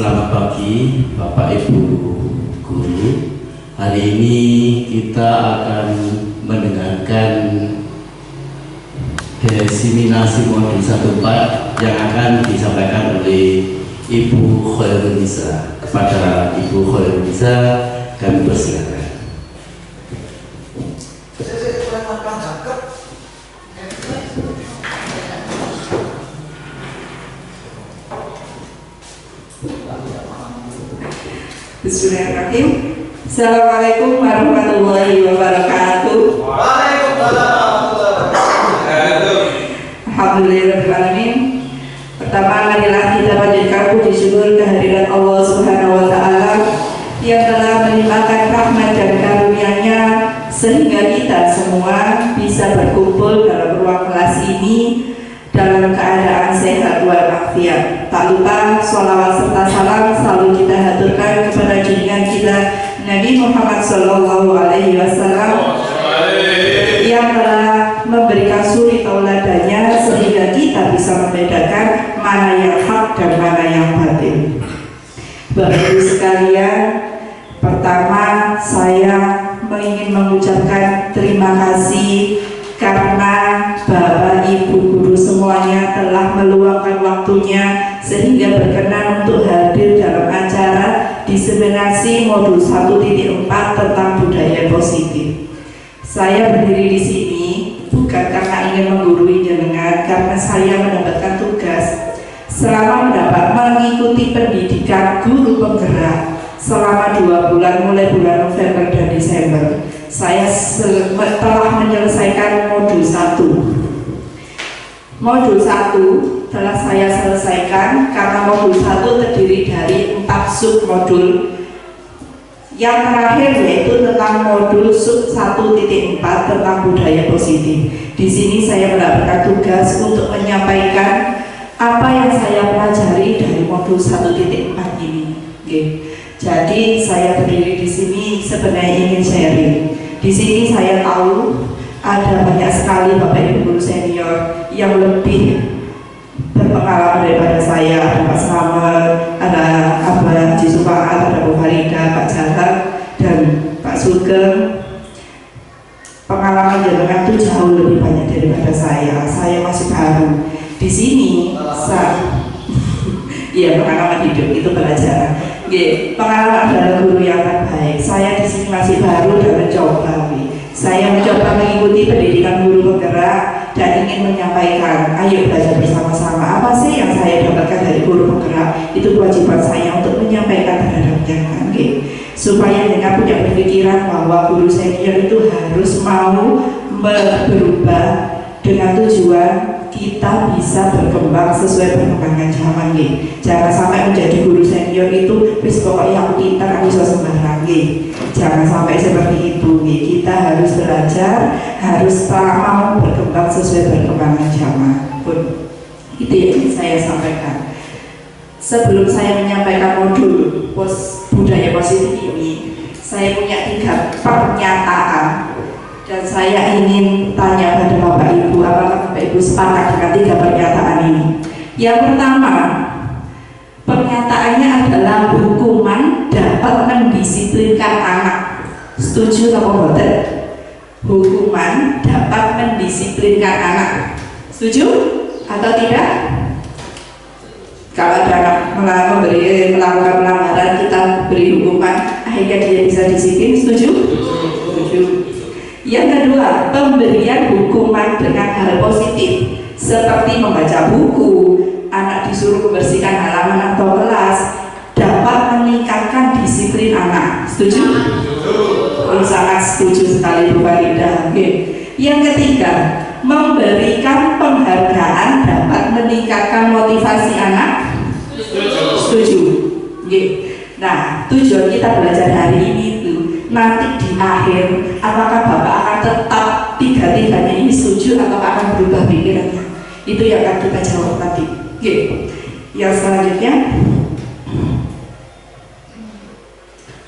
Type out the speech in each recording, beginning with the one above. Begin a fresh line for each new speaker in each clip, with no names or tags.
Selamat pagi Bapak Ibu Guru. Hari ini kita akan mendengarkan diseminasi modul 14 yang akan disampaikan oleh Ibu Khairunisa. Kepada Ibu Khairunisa kami persilakan.
Bismillahirrahmanirrahim. Assalamualaikum warahmatullahi wabarakatuh.
Waalaikumsalam.
Alhamdulillahirrahmanirrahim. Pertama, marilah kita panjatkan puji syukur kehadirat Allah Subhanahu wa Ta'ala yang telah melimpahkan rahmat dan karunia-Nya sehingga kita semua bisa berkumpul dalam ruang kelas ini dalam keadaan sehat walafiat. Tak lupa sholawat serta salam selalu kita haturkan kepada junjungan kita Nabi Muhammad Sallallahu Alaihi Wasallam yang telah memberikan suri tauladannya sehingga kita bisa membedakan mana yang hak dan mana yang batil. Bapak Ibu sekalian, pertama saya ingin mengucapkan terima kasih karena Bapak Ibu Guru semuanya telah meluangkan waktunya sehingga berkenan untuk hadir dalam acara diseminasi modul 1.4 tentang budaya positif. Saya berdiri di sini bukan karena ingin menggurui jenengan, karena saya mendapatkan tugas selama mengikuti pendidikan guru penggerak selama 2 bulan mulai bulan November dan Desember. Saya telah menyelesaikan modul 1. Modul 1 telah saya selesaikan karena modul 1 terdiri dari 4 submodul. Yang terakhir yaitu tentang modul sub 1.4 tentang budaya positif. Di sini saya mendapatkan tugas untuk menyampaikan apa yang saya pelajari dari modul 1.4 ini. Jadi saya berdiri di sini sebenarnya ingin sharing. Di sini saya tahu ada banyak sekali Bapak Ibu Guru senior yang lebih berpengalaman daripada saya. Ada Pak Slamet, ada Abah Jisufaat, ada Bu Farida, Pak Jarhat, dan Pak Sugeng. Pengalaman jenengan itu jauh lebih banyak daripada saya. Saya masih baru di sini. Iya, pengalaman hidup itu pelajaran. Pengalaman adalah guru yang terbaik. Saya di sini masih baru dan mencoba. Saya mencoba mengikuti pendidikan guru penggerak dan ingin menyampaikan, ayo belajar bersama-sama. Apa sih yang saya dapatkan dari guru penggerak? Itu kewajiban saya untuk menyampaikan terhadap jangan, supaya jangan punya berpikiran bahwa guru senior itu harus mau berubah dengan tujuan kita bisa berkembang sesuai perkembangan zaman. Jangan sampai menjadi guru senior itu wis pokoknya aku pintar, aku bisa sembarang. Jangan sampai seperti itu. Kita harus belajar, harus mau berkembang sesuai perkembangan zaman. Itu yang ingin saya sampaikan. Sebelum saya menyampaikan modul budaya positif ini, saya punya 3 pernyataan. Dan saya ingin tanya pada Bapak Ibu, apakah Bapak Ibu sepakat dengan 3 pernyataan ini? Yang pertama, pernyataannya adalah hukuman dapat mendisiplinkan anak. Setuju atau tidak? Hukuman dapat mendisiplinkan anak. Setuju atau tidak? Kalau ada anak melakukan pelanggaran, kita beri hukuman, akhirnya dia bisa disiplin. Setuju? Setuju. Yang kedua, pemberian hukuman dengan hal positif seperti membaca buku, anak disuruh membersihkan halaman atau kelas, dapat meningkatkan disiplin anak. Setuju? Sangat setuju sekali Bu Farida. Yang ketiga, memberikan penghargaan dapat meningkatkan motivasi anak. Setuju? Nah, tujuan kita belajar hari ini itu nanti di akhir, apakah Bapak akan tetap 3-3-nya ini setuju atau akan berubah pikirannya? Itu yang akan kita jawab nanti. Yang selanjutnya,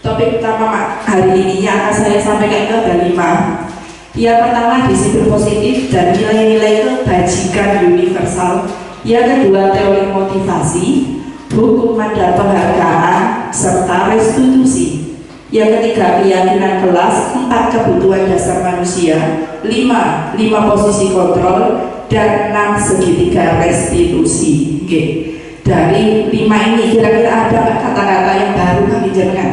topik utama hari ini yang akan saya sampaikan itu ada 5. Yang pertama, disiplin positif dan nilai-nilai kebajikan universal. Yang kedua, teori motivasi. hukuman dan penghargaan, serta restitusi. Yang ketiga, keyakinan kelas. 4, kebutuhan dasar manusia. 5 posisi kontrol. Dan 6, segitiga restitusi. Oke. Dari 5 ini kira-kira ada nggak kata-kata yang baru kami jenengan?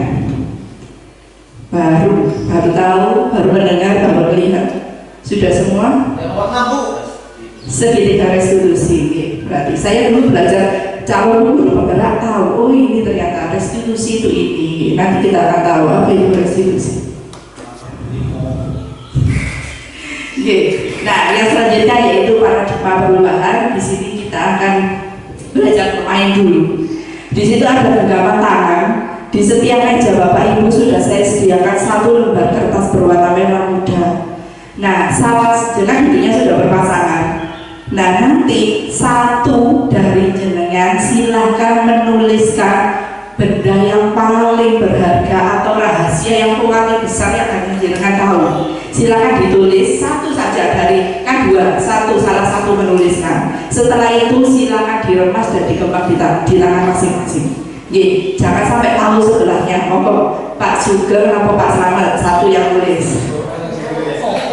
Baru tahu, baru mendengar, baru melihat. Sudah semua?
Yang warna Bu.
Segitiga restitusi. Oke. Berarti saya dulu belajar calon guru penggerak tahu, oh ini ternyata restitusi itu ini. Nanti kita akan tahu apa itu restitusi. Oke. Nah, yang selanjutnya yaitu paradigma perubahan. Di sini kita akan belajar bermain dulu. Di situ ada genggaman tangan. Di setiap meja Bapak Ibu sudah saya sediakan 1 lembar kertas berwarna merah muda. Nah, salah jenengan duduknya sudah berpasangan. Nah, nanti satu dari jenengan silahkan menuliskan benda yang paling berharga atau rahasia yang paling besar yang akan jenengan tahu. Silakan ditulis satu saja dari kan 2, salah satu menuliskan. Setelah itu silakan diremas dan dikembang di tangan masing-masing. Jangan sampai tahu sebelahnya. Monggo Pak Sugeng atau Pak Slamet satu yang tulis.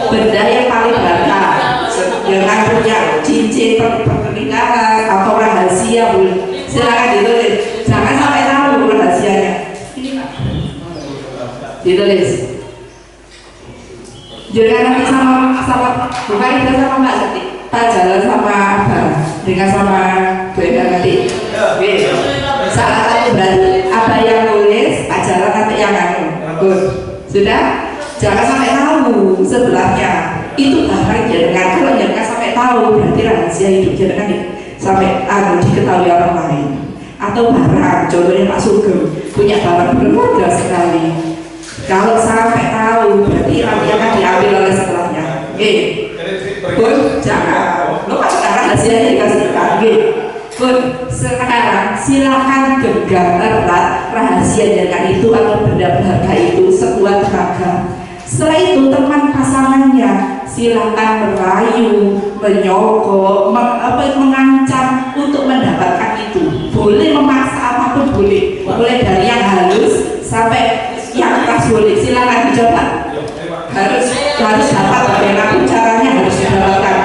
Benda yang paling berharga, jangan punya cincin pernikahan atau rahasia, silakan ditulis. Jangan sampai tahu rahasianya. Ditulis. Jangan nanti sama bukan kita sama Mbak Seti, Pak Jalan sama Abang, dengan sama Beda nanti. Salah satu berarti apa yang nulis, Pak Jalan nanti yang anu. Sudah? Jangan sampai tahu sebelahnya. Itu bahkan jangan, kalau jangan sampai tahu berarti rahasia hidup jangan sampai diketahui orang lain. Atau barang, contohnya Pak Sugeng punya barang berharga sekali. Kalau sampai tahu berarti nanti akan diambil oleh setelahnya. Jangan. Lo pas rahasianya dikasih lagi. Sekarang silakan genggam erat rahasia jangan itu atau benda berharga itu sekuat tenaga. Setelah itu teman pasangannya silakan merayu, menyogok, mengancam untuk mendapatkan itu. Boleh memaksa apapun boleh. Mulai dari yang halus sampai yang keras boleh. Silakan dicoba. Harus dapat bagaimana caranya harus didapatkan.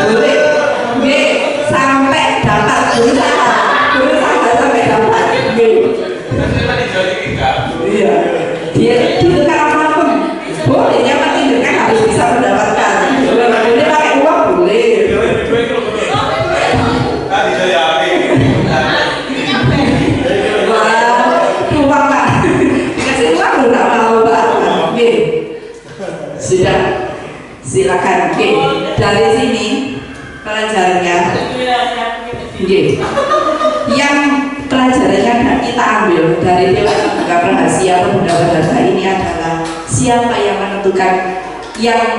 Boleh. Sampai dapat berusaha sampai dapat. Iya, dia itu kan apapun boleh, yang penting kan harus bisa mendapatkan. Boleh pakai uang boleh. Wah, uang Pak, dikasih uang lu tak mau Pak. Sudah, silakan. Dari sini pelajarannya. Yang pelajarannya kita ambil dari teori benda rahasia atau benda berharga ini adalah siapa yang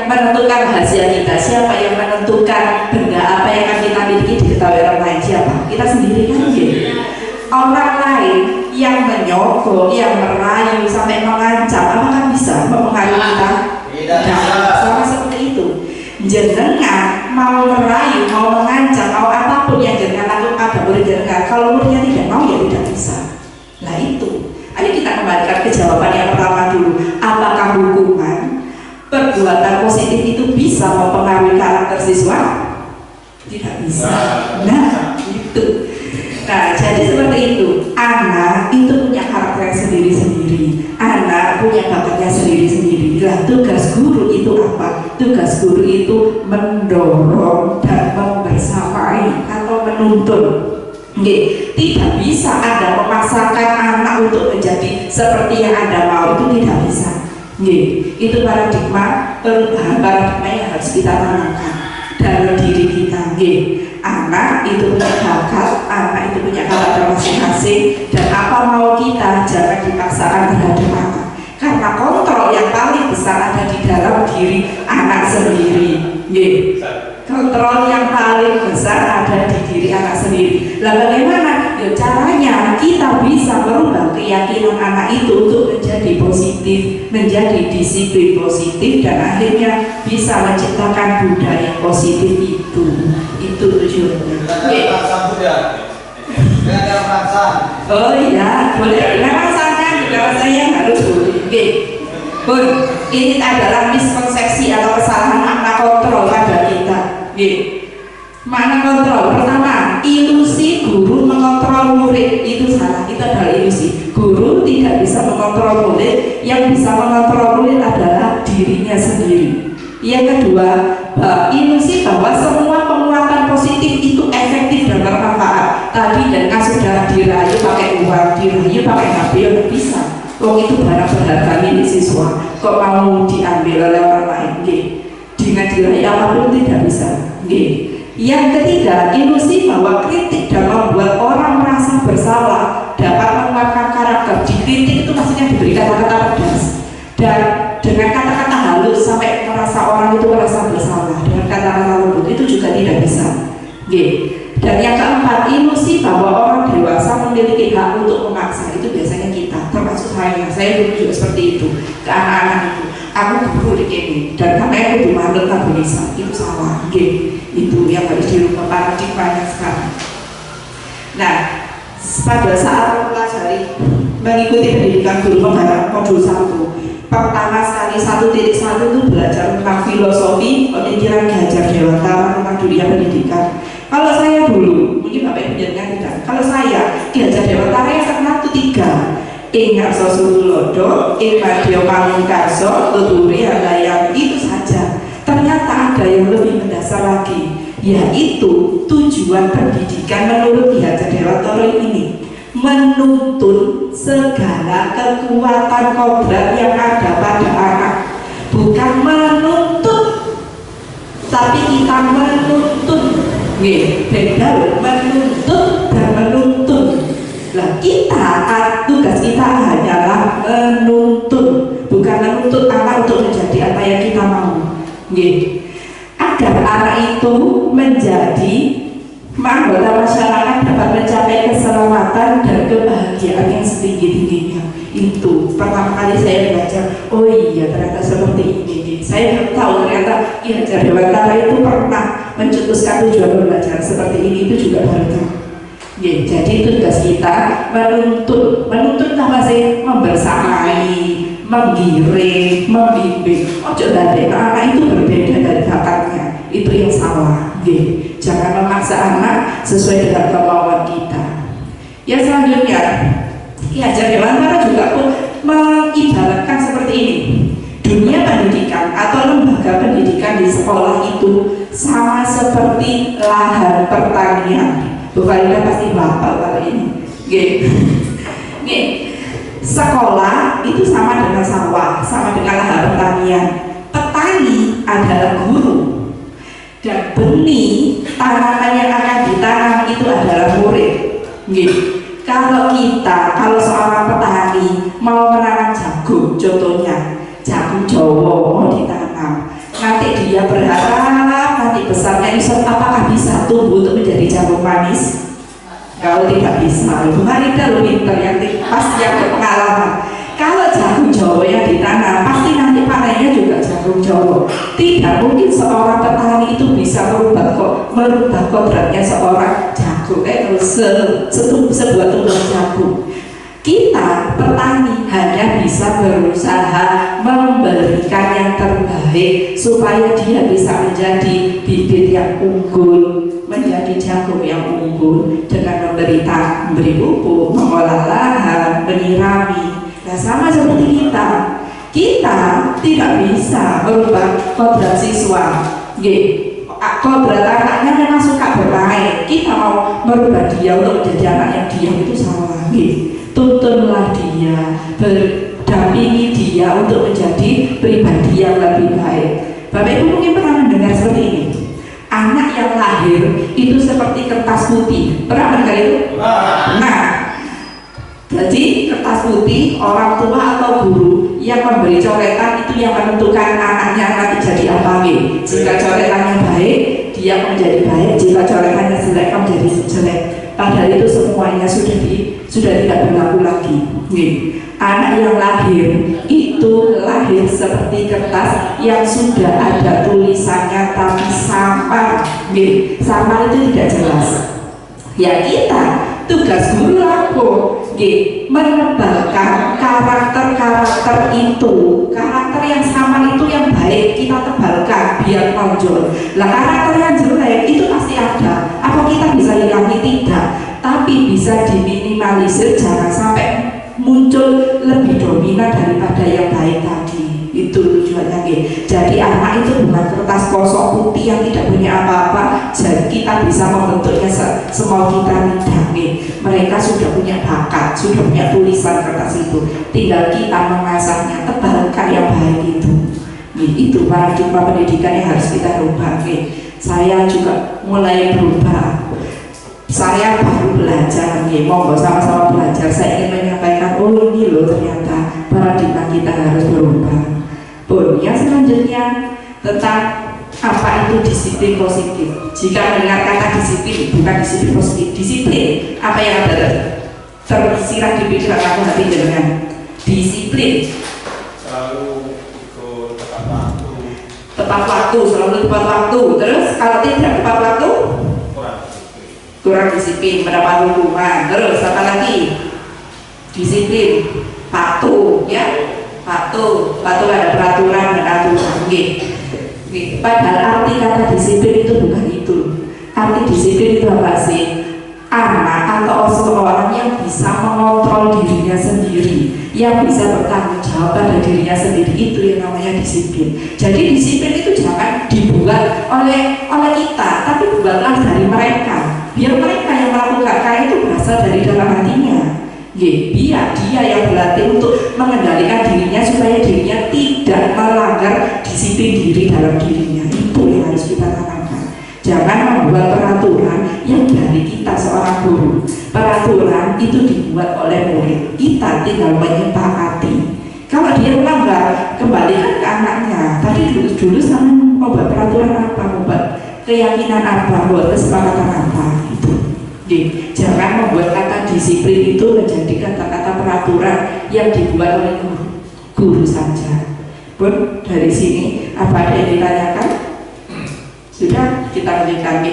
menentukan rahasia kita, siapa yang menentukan benda apa yang akan kita miliki diketahui orang lain, siapa? Kita sendiri kan orang lain yang menyogok, yang merayu sampai mengancam, apakah bisa mempengaruhi kita? Tidak, sama seperti itu. Jenengan mau merayu, mau mengancam, mau apapun yang jenengan lakukan boleh jenengan. Kalau muridnya tidak mau ya tidak bisa. Nah itu. Ayo kita kembalikan ke jawaban yang pertama dulu. Apakah hukuman perbuatan positif itu bisa mempengaruhi karakter siswa? Tidak bisa. Nah itu. Nah jadi seperti itu. Anak itu punya karakter sendiri-sendiri. Anak punya bakatnya sendiri-sendiri. Nah, tugas guru itu apa? Tugas guru itu mendorong dan membersamai atau menuntun. Tidak bisa Anda memaksakan anak untuk menjadi seperti yang Anda mau, itu tidak bisa. Itu paradigma perubahan, paradigma yang harus kita tanamkan dalam diri kita. Anak itu punya bakat, anak itu punya karakter masing-masing, dan apa mau kita jangan dipaksakan terhadap anak. Karena kontrol yang paling besar ada di dalam diri anak sendiri. Kontrol yang paling besar ada di diri anak sendiri. Lalu bagaimana? Ya, caranya kita bisa merubah keyakinan anak itu untuk menjadi positif, menjadi disiplin positif, dan akhirnya bisa menciptakan budaya positif itu. Itu tujuannya.
Kita sambut ya. Dengan perasaan.
Oh iya, boleh. Memang sangat juga saya harus boleh. Oke. Bun, ini adalah miskonsepsi atau kesalahan makna kontrol pada kita. Oke. Makna kontrol pertama, ilusi guru mengontrol murid itu salah. Itu adalah ilusi. Guru tidak bisa mengontrol murid. Yang bisa mengontrol murid adalah dirinya sendiri. Yang kedua, ilusi bahwa semua penguatan positif itu efektif dan bermanfaat. Tadi dan kan sudah dirayu pakai uang, dirayu pakai HP, ya nggak bisa. Wong itu barang berharga milik siswa, kok mau diambil oleh orang lain? Dengan dirayu apapun tidak bisa. Yang ketiga, ilusi bahwa kritik dan membuat orang merasa bersalah dapat menguatkan karakter. Dikritik itu maksudnya diberi kata-kata pedas dan dengan kata-kata halus sampai merasa orang itu merasa bersalah. Dengan kata-kata lembut itu juga tidak bisa. Dan yang keempat, ilusi bahwa orang dewasa memiliki hak untuk memaksa. Itu biasanya kita, termasuk saya dulu juga seperti itu ke anak-anak itu. Aku guru di sini dan kamu aku dimanut tak bisa, itu salah. Itu yang harus dirubah paradigmanya sekarang. Nah, pada saat mempelajari mengikuti pendidikan guru penggarap modul 1, pertama sekali 1.1 itu belajar tentang filosofi pemikiran Ki Hajar Dewantara tentang dunia pendidikan. Kalau saya dulu, mungkin Bapak Ibu tidak. Kalau saya, Ki Hajar Dewantara yang terkenal itu 3. Ing Harso Sutulodo, Ing Madya Pamungkaso, Tuturi Handayani, itu saja. Ternyata ada yang lebih mendasar lagi, yaitu tujuan pendidikan menurut Ki Hajar Dewantara ini menuntun segala kekuatan kodrat yang ada pada anak, bukan menuntut, tapi kita menuntun. Beda loh, menuntut dan menuntun. Nah, tugas kita hanyalah menuntun, bukan menuntut anak untuk menjadi apa yang kita mau. Agar anak itu menjadi anggota masyarakat dapat mencapai keselamatan dan kebahagiaan yang setinggi-tingginya. Itu pertama kali saya belajar. Oh iya, ternyata seperti ini. Saya baru tahu ternyata Ki Hajar Dewantara itu pernah mencetuskan tujuan belajar seperti ini. Itu juga baru tahu. Jadi itu tugas kita menuntut apa sih? Membersamai, menggiring, membimbing. Ojo dari anak itu berbeda dari bakatnya. Itu yang salah. Jangan memaksa anak sesuai dengan kemauan kita. Yang selanjutnya, Ki Hajar Dewantara juga pun mengibaratkan seperti ini. Dunia pendidikan atau lembaga pendidikan di sekolah itu sama seperti lahan pertanian. Bu Farida pasti hafal kali ini. Sekolah itu sama dengan sawah, sama dengan lahan pertanian. Petani adalah guru dan benih tanaman yang akan ditanam itu adalah murid. Kalau seorang petani mau menanam jagung, contohnya jagung Jawa mau ditanam, nanti dia berharap nanti besarnya itu apakah bisa tumbuh untuk menjadi jagung manis? Kalau tidak bisa, Bu Farida lebih pintar yang pasti yang berpengalaman. Kalau jagung Jawa yang ditanam, pasti nanti panennya juga jagung Jawa. Tidak mungkin seorang petani itu bisa merubah kodratnya seorang jagung, sebuah tumbuhan jagung. Kita petani hanya bisa berusaha memberikan yang terbaik supaya dia bisa menjadi bibit yang unggul, menjadi jagung yang unggul dengan memberi pupuk, mengolah lahan, menyirami. Nah, sama seperti kita tidak bisa merubah kodrat siswa. Kodrat anaknya memang suka bermain, kita mau merubah dia untuk menjadi anak yang diam, itu salah. Tuntunlah dia, berdampingi dia untuk menjadi pribadi yang lebih baik. Bapak Ibu mungkin pernah mendengar seperti ini, anak yang lahir itu seperti kertas putih. Pernah mendengar itu? Nah, jadi kertas putih, orang tua atau guru yang memberi coretan itu yang menentukan anaknya nanti jadi apa. Jika coretannya baik, dia menjadi baik. Jika coretannya jelek, menjadi jelek. Padahal itu semuanya sudah tidak berlaku lagi. Anak yang lahir itu lahir seperti kertas yang sudah ada tulisannya tapi samar. Samar itu tidak jelas. Ya kita tugas guru aku menebalkan karakter itu, karakter yang samar itu yang baik kita tebalkan biar menonjol. Lah karakter yang jelek itu pasti ada. Apa kita bisa hilangi? Tidak, tapi bisa diminimalisir, jangan sampai muncul lebih dominan daripada yang baik tadi. Itu tujuannya. Jadi anak itu bukan kertas kosong putih yang tidak punya apa-apa, jadi kita bisa membentuknya semau kita tidak. Mereka sudah punya bakat, sudah punya tulisan kertas itu, tinggal kita mengasahnya, tebalkan yang baik itu. Itu paradigma pendidikan yang harus kita rubah. Saya juga mulai berubah. Saya baru belajar, monggo sama-sama belajar. Saya ingin menyampaikan, oh ini loh ternyata paradigma kita harus berubah. Pun yang selanjutnya tentang apa itu disiplin positif. Jika mendengar kata disiplin, bukan disiplin positif, disiplin apa yang ada tersirat di pikiran aku hati dengan disiplin.
Selalu ikut tepat waktu.
Tepat waktu, selalu tepat waktu. Terus kalau tidak tepat waktu, kurang disiplin, mendapat hukuman. Terus apa lagi? Disiplin, patuh, ya, patuh pada peraturan dan aturan. Padahal arti kata disiplin itu bukan itu. Arti disiplin itu apa sih? Anak atau seseorang yang bisa mengontrol dirinya sendiri, yang bisa bertanggung jawab pada dirinya sendiri, itu yang namanya disiplin. Jadi disiplin itu jangan dibuat oleh kita, tapi buatlah dari mereka. Biar mereka yang melakukan, karena itu berasal dari dalam hatinya. Biar dia yang berlatih untuk mengendalikan dirinya supaya dirinya tidak melanggar disiplin diri dalam dirinya. Itu yang harus kita tanamkan. Jangan membuat peraturan yang dari kita seorang guru. Peraturan itu dibuat oleh murid. Kita tinggal menyepakati. Kalau dia melanggar, kembalikan ke anaknya. Tadi dulu sama membuat peraturan apa, membuat keyakinan apa, membuat kesepakatan apa. Itu. Jangan membuat kata disiplin itu menjadi kata-kata peraturan yang dibuat oleh guru saja. Pun dari sini apa ada yang ditanyakan? Sudah, kita lanjutkan.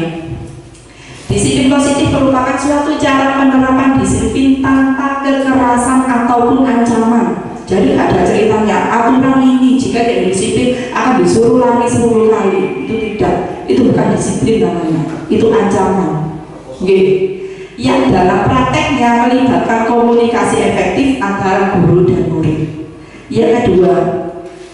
Disiplin positif merupakan suatu cara penerapan disiplin tanpa kekerasan ataupun ancaman. Jadi ada ceritanya aturan ini jika tidak disiplin akan disuruh lari 10 kali. Itu tidak, itu bukan disiplin namanya, itu ancaman. Yang dalam prakteknya melibatkan komunikasi efektif antara guru dan murid. Yang kedua,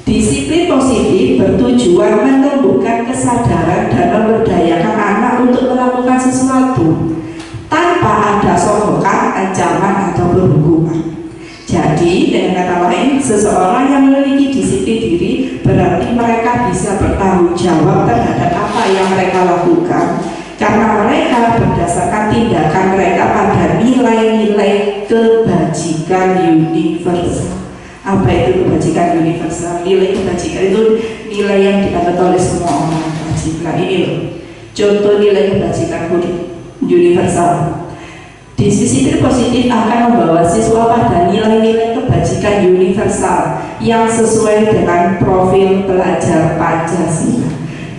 disiplin positif bertujuan menumbuhkan kesadaran dan memberdayakan anak untuk melakukan sesuatu tanpa ada sokokan, ancaman ataupun hukuman. Jadi dengan kata lain, seseorang yang memiliki disiplin diri berarti mereka bisa bertanggung jawab terhadap apa yang mereka lakukan, karena mereka berdasarkan tindakan mereka pada nilai-nilai kebajikan universal. Apa itu kebajikan universal? Nilai kebajikan itu nilai yang didapat oleh semua orang wajib. Nah ini loh, contoh nilai kebajikan universal. Disiplin positif akan membawa siswa pada nilai-nilai kebajikan universal yang sesuai dengan profil pelajar Pancasila.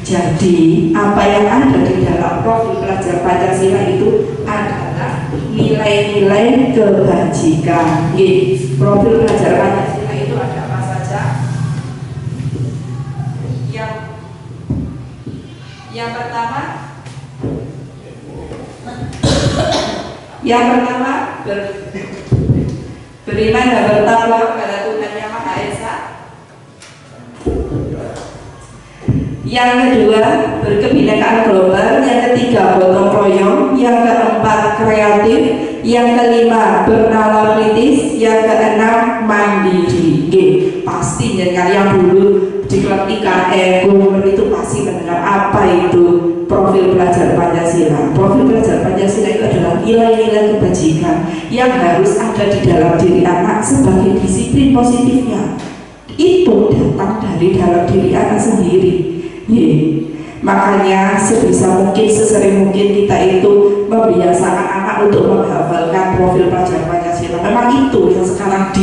Jadi apa yang ada di dalam profil pelajar Pancasila itu adalah nilai-nilai kebajikan. Profil pelajar Pancasila itu ada apa saja? Yang pertama beriman dan bertakwa kepada Tuhan Yang Maha Esa. Yang kedua, berkebinekaan global. Yang ketiga, gotong royong. Yang keempat, kreatif. Yang kelima, bernalar kritis. Yang keenam, mandiri. Pasti dengan yang dulu di klub IKN itu pasti mendengar apa itu profil pelajar Pancasila. Profil pelajar Pancasila itu adalah nilai-nilai kebajikan yang harus ada di dalam diri anak sebagai disiplin positifnya. Itu datang dari dalam diri anak sendiri. Makanya sebisa mungkin, sesering mungkin kita itu membiasakan anak untuk menghafalkan profil pelajar Pancasila. Memang itu yang sekarang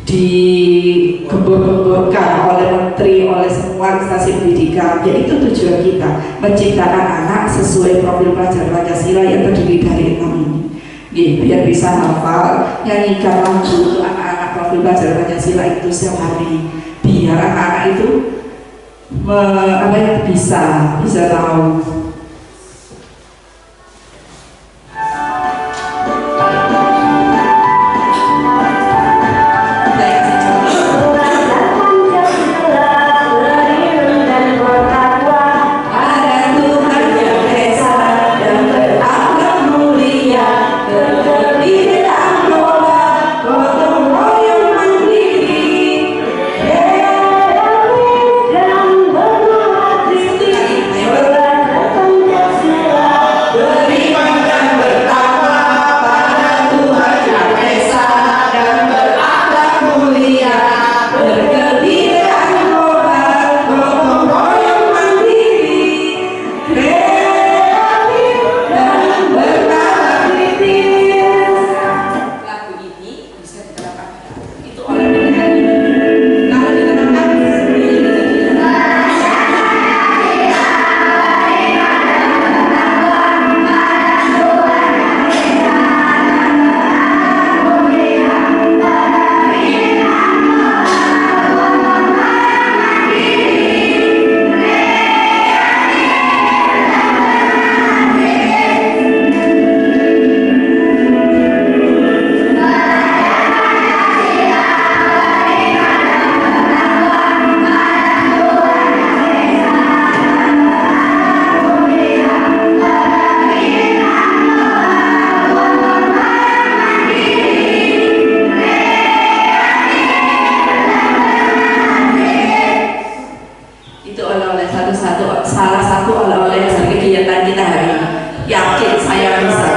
digembor-gemborkan oleh menteri, oleh semua instansi pendidikan, yaitu tujuan kita menciptakan anak sesuai profil pelajar Pancasila yang terdiri dari 6 ini. Biar bisa hafal, nyanyikan lagu untuk anak-anak profil pelajar Pancasila itu setiap hari, biar anak-anak itu bisa tahu. Salah satu oleh-oleh dari kegiatan kita hari ini. Yakin saya bisa.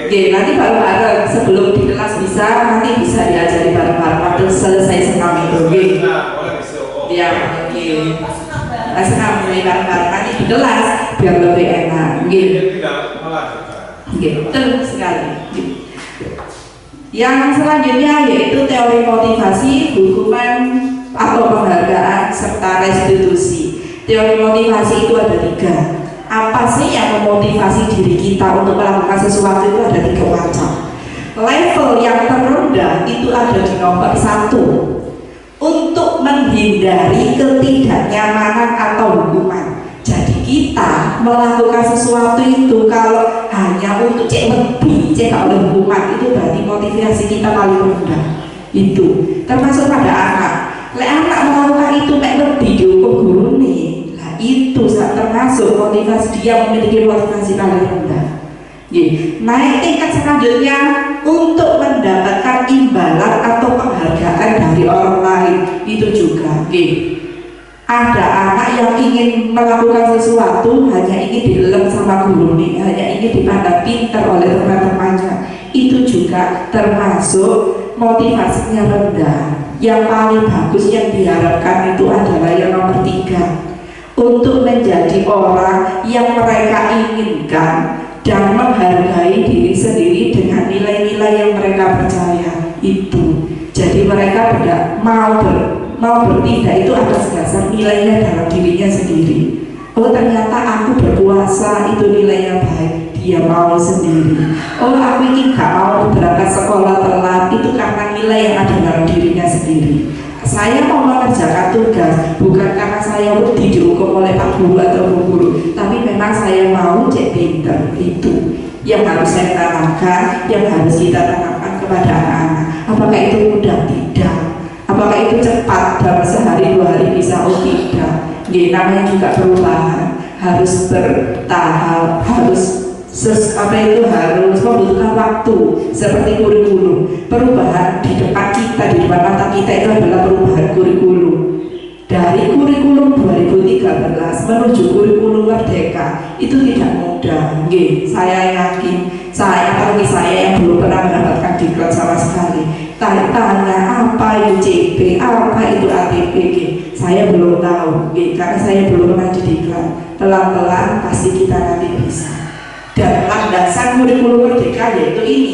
Nanti bareng-bareng sebelum di kelas bisa, nanti bisa diajari bareng-bareng waktu selesai senam itu. Ya, senam bareng-bareng nanti di kelas biar lebih enak. Betul sekali. Yang selanjutnya yaitu teori motivasi, hukuman atau penghargaan serta restitusi. Teori motivasi itu ada 3. Apa sih yang memotivasi diri kita untuk melakukan sesuatu itu ada 3 macam. Level yang terendah itu ada di nomor 1, untuk menghindari ketidaknyamanan atau hukuman. Jadi kita melakukan sesuatu itu kalau hanya untuk cek lebih, cek oleh hukuman, itu berarti motivasi kita paling rendah. Itu termasuk pada anak. Anak melakukan itu lebih dihukum guru nih. Itu termasuk motivasi dia memiliki motivasi paling rendah. Naik tingkat selanjutnya untuk mendapatkan imbalan atau penghargaan dari orang lain, itu juga. Ada anak yang ingin melakukan sesuatu hanya ingin dilem sama guru nih, hanya ingin dipandang pintar oleh teman-temannya, itu juga termasuk motivasinya rendah. Yang paling bagus yang diharapkan itu adalah yang nomor 3, untuk menjadi orang yang mereka inginkan dan menghargai diri sendiri dengan nilai-nilai yang mereka percaya itu. Jadi mereka tidak mau bertindak itu atas dasar nilainya dalam dirinya sendiri. Oh ternyata aku berpuasa itu nilainya baik, dia mau sendiri. Oh aku ini gak mau berangkat sekolah telat, itu karena nilai yang ada dalam dirinya sendiri. Saya mau mengerjakan tugas bukan karena saya dihukum oleh Pak Guru atau Bu Guru, tapi memang saya mau cek pinter. Itu yang harus saya tanamkan, yang harus kita tanamkan kepada anak-anak. Apakah itu mudah? Tidak. Apakah itu cepat dalam sehari 2 hari bisa? Oh tidak. Namanya juga perubahan, harus bertahap, harus harus membutuhkan waktu. Seperti kurikulum, perubahan di depan kita, di depan mata kita itu adalah perubahan kurikulum. Dari kurikulum 2013 menuju kurikulum merdeka itu tidak mudah. Saya yakin, apalagi saya yang belum pernah mendapatkan diklat sama sekali, tanya apa itu CP, apa itu ATP, saya belum tahu, karena saya belum pernah didiklat. Pelan-pelan pasti kita nanti bisa. Dan landasan kurikulum merdeka yaitu ini,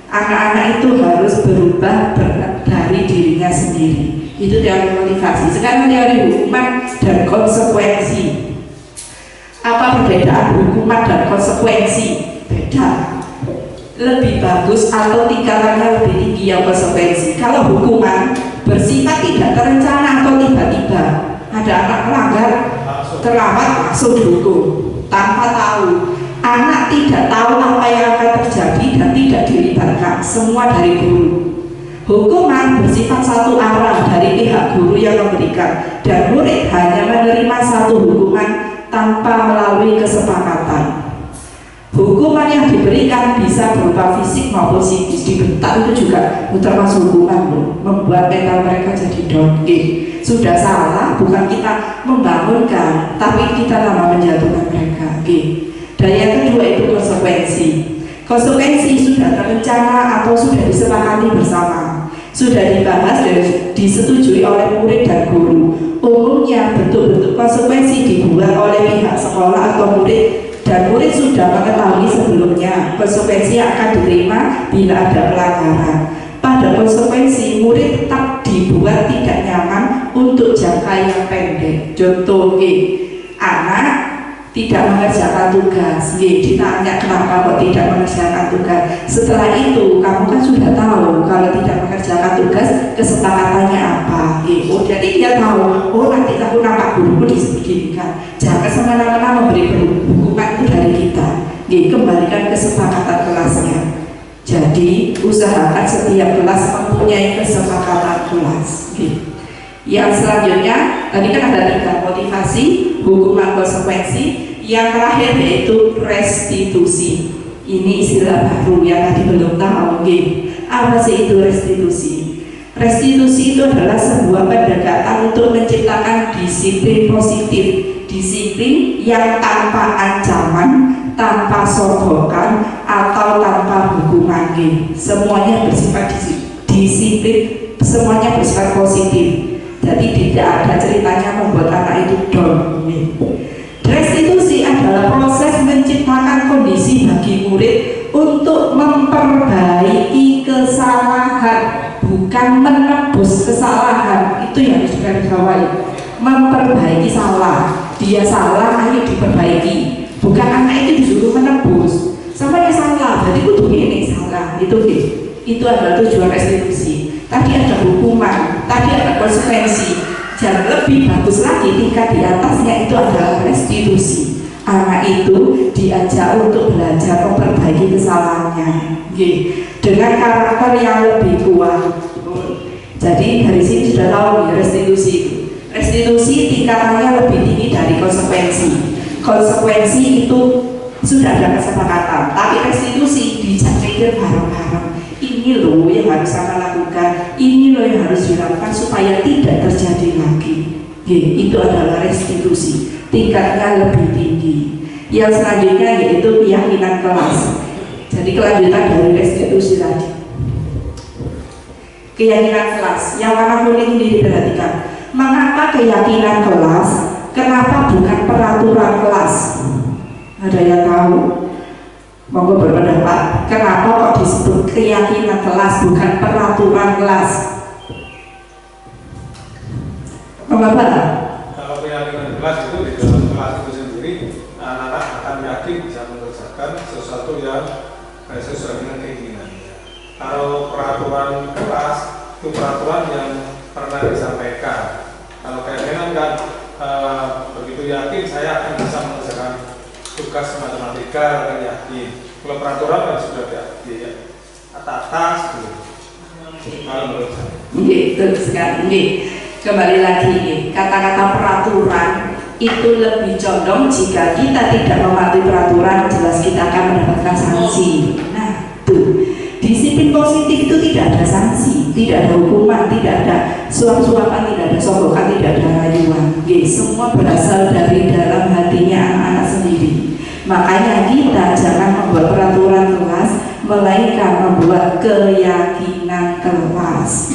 anak-anak itu harus berubah dari dirinya sendiri. Itu teori motivasi. Sekarang teori hukuman dan konsekuensi. Apa perbedaan hukuman dan konsekuensi? Beda. Lebih bagus atau tingkatannya lebih tinggi yang konsekuensi. Kalau hukuman bersifat tidak terencana atau tiba-tiba, ada anak melanggar, terlambat langsung dihukum tanpa tahu. Anak tidak tahu apa yang akan terjadi dan tidak dilibatkan, semua dari guru. Hukuman bersifat satu arah dari pihak guru yang memberikan, dan murid hanya menerima satu hukuman tanpa melalui kesepakatan. Hukuman yang diberikan bisa berupa fisik maupun psikis. Dibentak itu juga termasuk hukuman loh, membuat mental mereka jadi down. Sudah salah, bukan kita membangunkan, tapi kita lama menjatuhkan mereka. Dan yang kedua itu konsekuensi. Konsekuensi sudah terencana atau sudah disepakati bersama, sudah dibahas dan disetujui oleh murid dan guru. Umumnya bentuk-bentuk konsekuensi dibuat oleh pihak sekolah atau murid, dan murid sudah mengetahui sebelumnya konsekuensi yang akan diterima bila ada pelanggaran. Pada konsekuensi, murid tetap dibuat tidak nyaman untuk jangka yang pendek. Contoh, anak tidak mengerjakan tugas, ditanya kenapa kok tidak mengerjakan tugas. Setelah itu kamu kan sudah tahu kalau tidak mengerjakan tugas kesepakatannya apa. Jadi dia tahu, oh nanti aku nampak guruku disebutkan. Jangan semena-mena memberi hukuman itu dari kita. Kembalikan kesepakatan kelasnya. Jadi usahakan setiap kelas mempunyai kesepakatan kelas. Yang selanjutnya tadi kan ada 3, motivasi, hukuman, konsekuensi. Yang terakhir yaitu restitusi. Ini istilah baru yang tadi belum tahu. Apa sih itu restitusi? Restitusi itu adalah sebuah pendekatan untuk menciptakan disiplin positif, disiplin yang tanpa ancaman, tanpa sogokan atau tanpa hukuman. Semuanya bersifat disiplin, semuanya bersifat positif. Jadi tidak ada ceritanya membuat anak itu down. Restitusi adalah proses menciptakan kondisi bagi murid untuk memperbaiki kesalahan, bukan menebus kesalahan. Itu yang harus digarisbawahi. Memperbaiki salah, dia salah, ayo diperbaiki. Bukan anak itu disuruh menebus. Sama dia salah, berarti kudu ini salah. Itu adalah tujuan restitusi. Tadi ada hukuman, tadi ada konsekuensi. Dan lebih bagus lagi tingkat di atasnya itu adalah restitusi. Anak itu diajak untuk belajar memperbaiki kesalahannya dengan karakter yang lebih kuat. Jadi dari sini sudah tahu restitusi. Restitusi tingkatannya lebih tinggi dari konsekuensi. Konsekuensi itu sudah ada kesepakatan, tapi restitusi dijadikan bareng-bareng. Ini loh yang harus saya lakukan, ini loh yang harus dilakukan supaya tidak terjadi lagi. Itu adalah restitusi, tingkatnya lebih tinggi. Yang selanjutnya yaitu keyakinan kelas. Jadi kelanjutan dari restitusi tadi. Keyakinan kelas, yang warna kuning ini diperhatikan. Mengapa keyakinan kelas? Kenapa bukan peraturan kelas? Ada yang tahu? Monggo berpendapat, kenapa kok disebut keyakinan kelas bukan peraturan kelas? Mengapa?
Kalau keyakinan kelas itu di dalam kelas itu sendiri, anak-anak akan yakin bisa mengerjakan sesuatu yang sesuai dengan keinginannya. Kalau peraturan kelas itu peraturan yang pernah disampaikan. Kalau keyakinan kan begitu yakin saya akan bisa mengerjakan tugas matematika, kan yakin. Kalau peraturan kan sudah di atas gitu. Kalau menurut saya.
Betul sekali. Kembali lagi, kata-kata peraturan itu lebih condong jika kita tidak mematuhi peraturan, jelas kita akan mendapatkan sanksi. Nah, tuh disiplin positif itu tidak ada sanksi, tidak ada hukuman, tidak ada suap-suapan, tidak ada sogokan, tidak ada rayuan. Semua berasal dari dalam hatinya anak-anak sendiri. Makanya kita jangan membuat peraturan kelas, melainkan membuat keyakinan kelas.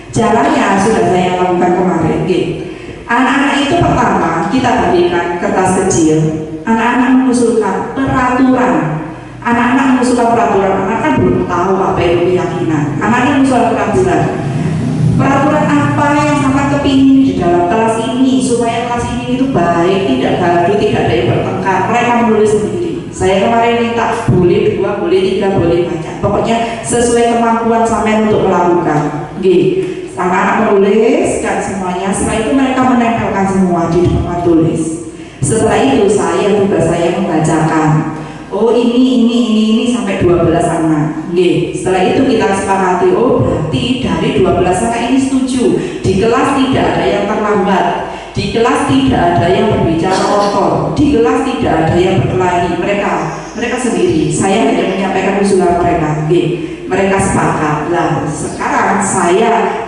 Caranya sudah saya lakukan kemarin. Anak-anak itu pertama kita berikan kertas kecil. Anak-anak mengusulkan peraturan. Anak-anak mengusulkan peraturan. Anak kan belum tahu apa itu keyakinan. Anaknya mengusulkan peraturan. Peraturan apa yang sangat kepingin di dalam kelas ini supaya kelas ini itu baik, tidak gaduh, tidak ada yang bertengkar. Mereka menulis sendiri. Saya kemarin minta boleh 2, boleh 3, boleh banyak. Pokoknya sesuai kemampuan sampai untuk melakukan. Anak-anak menuliskan semuanya. Setelah itu mereka menempelkan semua di tempat tulis. Setelah itu tugas saya membacakan. Oh ini sampai 12 anak. Setelah itu kita sepakati, oh berarti dari 12 anak ini setuju. Di kelas tidak ada yang terlambat. Di kelas tidak ada yang berbicara kotor. Di kelas tidak ada yang berkelahi. Mereka sendiri. Saya hanya menyampaikan usulan mereka. Mereka sepakat. Lah sekarang saya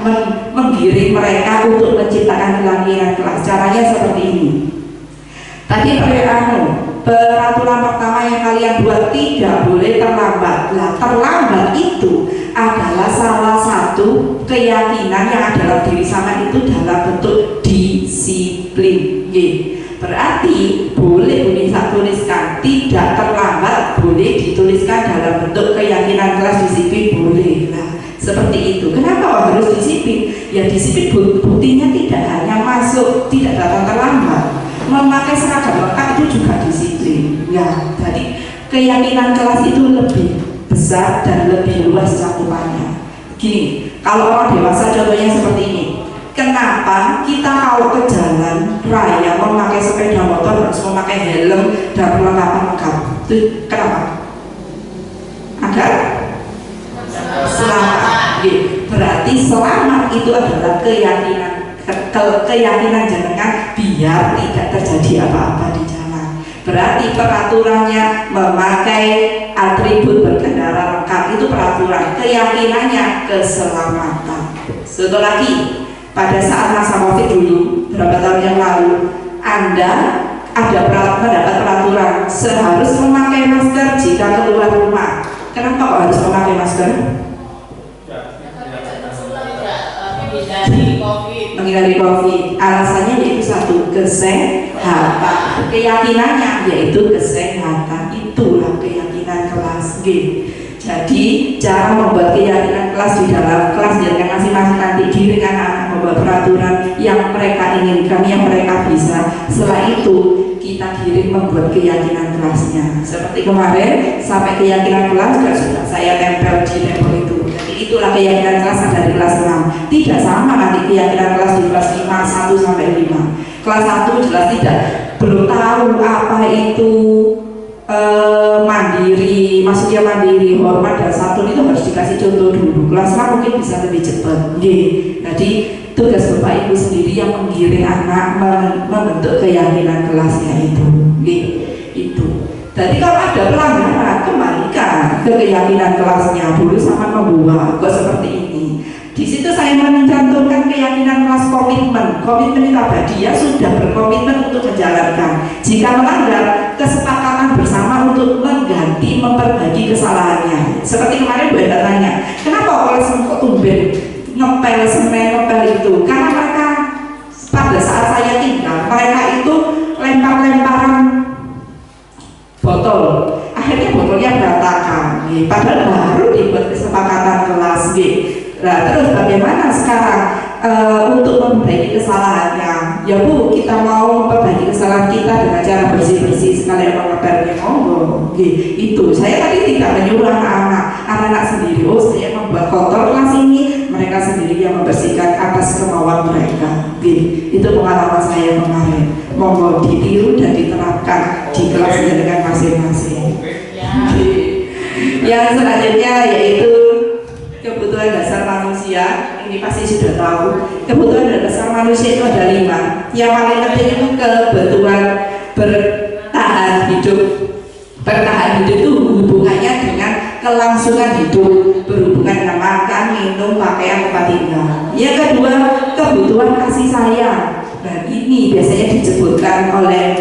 menggiring mereka untuk menciptakan keyakinan kelas. Caranya seperti ini. Tadi peraturan pertama yang kalian buat tidak boleh terlambat. Nah, terlambat itu adalah salah satu keyakinan yang ada dalam diri sama itu dalam bentuk disiplin. Berarti boleh bisa tuliskan tidak terlambat, boleh dituliskan dalam bentuk keyakinan kelas disiplin boleh. Nah, seperti itu. Kenapa harus disiplin? Ya disiplin buktinya tidak hanya masuk, tidak datang terlambat. Memakai seragam lengkap itu juga disiplin. Ya, jadi keyakinan kelas itu lebih besar dan lebih luas cakupannya. Gini, kalau orang dewasa contohnya seperti ini. Kenapa kita kalau ke jalan raya memakai sepeda motor harus memakai helm dan perlengkapan lengkap? Itu kenapa? Agar selamat. Berarti selamat itu adalah keyakinan jenengan biar tidak terjadi apa-apa di jalan. Berarti peraturannya memakai atribut berkendara lengkap itu peraturan, keyakinannya keselamatan. Satu lagi, pada saat masa COVID dulu beberapa tahun yang lalu, Anda mendapat peraturan seharus memakai masker jika keluar rumah. Kenapa kok harus memakai masker? Menghindari COVID. Alasannya yaitu satu, kesehatan. Keyakinannya yaitu kesehatan. Itulah keyakinan kelas G. Jadi cara membuat keyakinan kelas di dalam kelas dengan masing-masing nanti giring anak-anak membuat peraturan yang mereka inginkan, yang mereka bisa. Setelah itu kita giring membuat keyakinan kelasnya. Seperti kemarin sampai keyakinan kelas sudah saya tempel di level itu. Jadi itulah keyakinan kelas dari kelas 6. Tidak sama nanti keyakinan kelas di kelas 5, 1 sampai 5. Kelas 1 jelas tidak, belum tahu apa itu mandiri, maksudnya mandiri, hormat dan santun itu harus dikasih contoh dulu. Kelas 6 mungkin bisa lebih cepat. Jadi tugas Bapak Ibu sendiri yang menggiring anak membentuk keyakinan kelasnya itu. Itu. Jadi kalau ada pelanggaran kembalikan ke keyakinan kelasnya dulu sama membuat kok seperti ini. Di situ saya mencantumkan keyakinan kelas komitmen itu apa? Dia sudah berkomitmen untuk menjalankan. Jika melanggar, kesepakatan bersama untuk mengganti, memperbaiki kesalahannya. Seperti kemarin Bu Enda tanya, kenapa oleh kok tumben ngepel itu? Karena mereka pada saat saya tinggal, mereka itu lempar-lemparan botol. Akhirnya botolnya berantakan. Padahal baru dibuat kesepakatan kelas G. Nah, terus bagaimana sekarang untuk memperbaiki kesalahannya? Ya Bu, kita mau memperbaiki kesalahan kita dengan cara bersih-bersih sekalian mengepelnya monggo. Itu saya tadi tidak menyuruh anak-anak sendiri. Oh, saya membuat kotor kelas ini, mereka sendiri yang membersihkan atas kemauan mereka. Itu pengalaman saya kemarin. Monggo ditiru dan diterapkan di kelas dengan masing-masing. Yang selanjutnya yaitu kebutuhan dasar manusia. Ini pasti sudah tahu. Kebutuhan dasar manusia itu ada 5. Yang paling penting itu kebutuhan bertahan hidup. Bertahan hidup itu hubungannya dengan kelangsungan hidup, berhubungan dengan makan, minum, pakaian, tempat tinggal. Yang kedua, kebutuhan kasih sayang. Dan ini biasanya disebutkan oleh,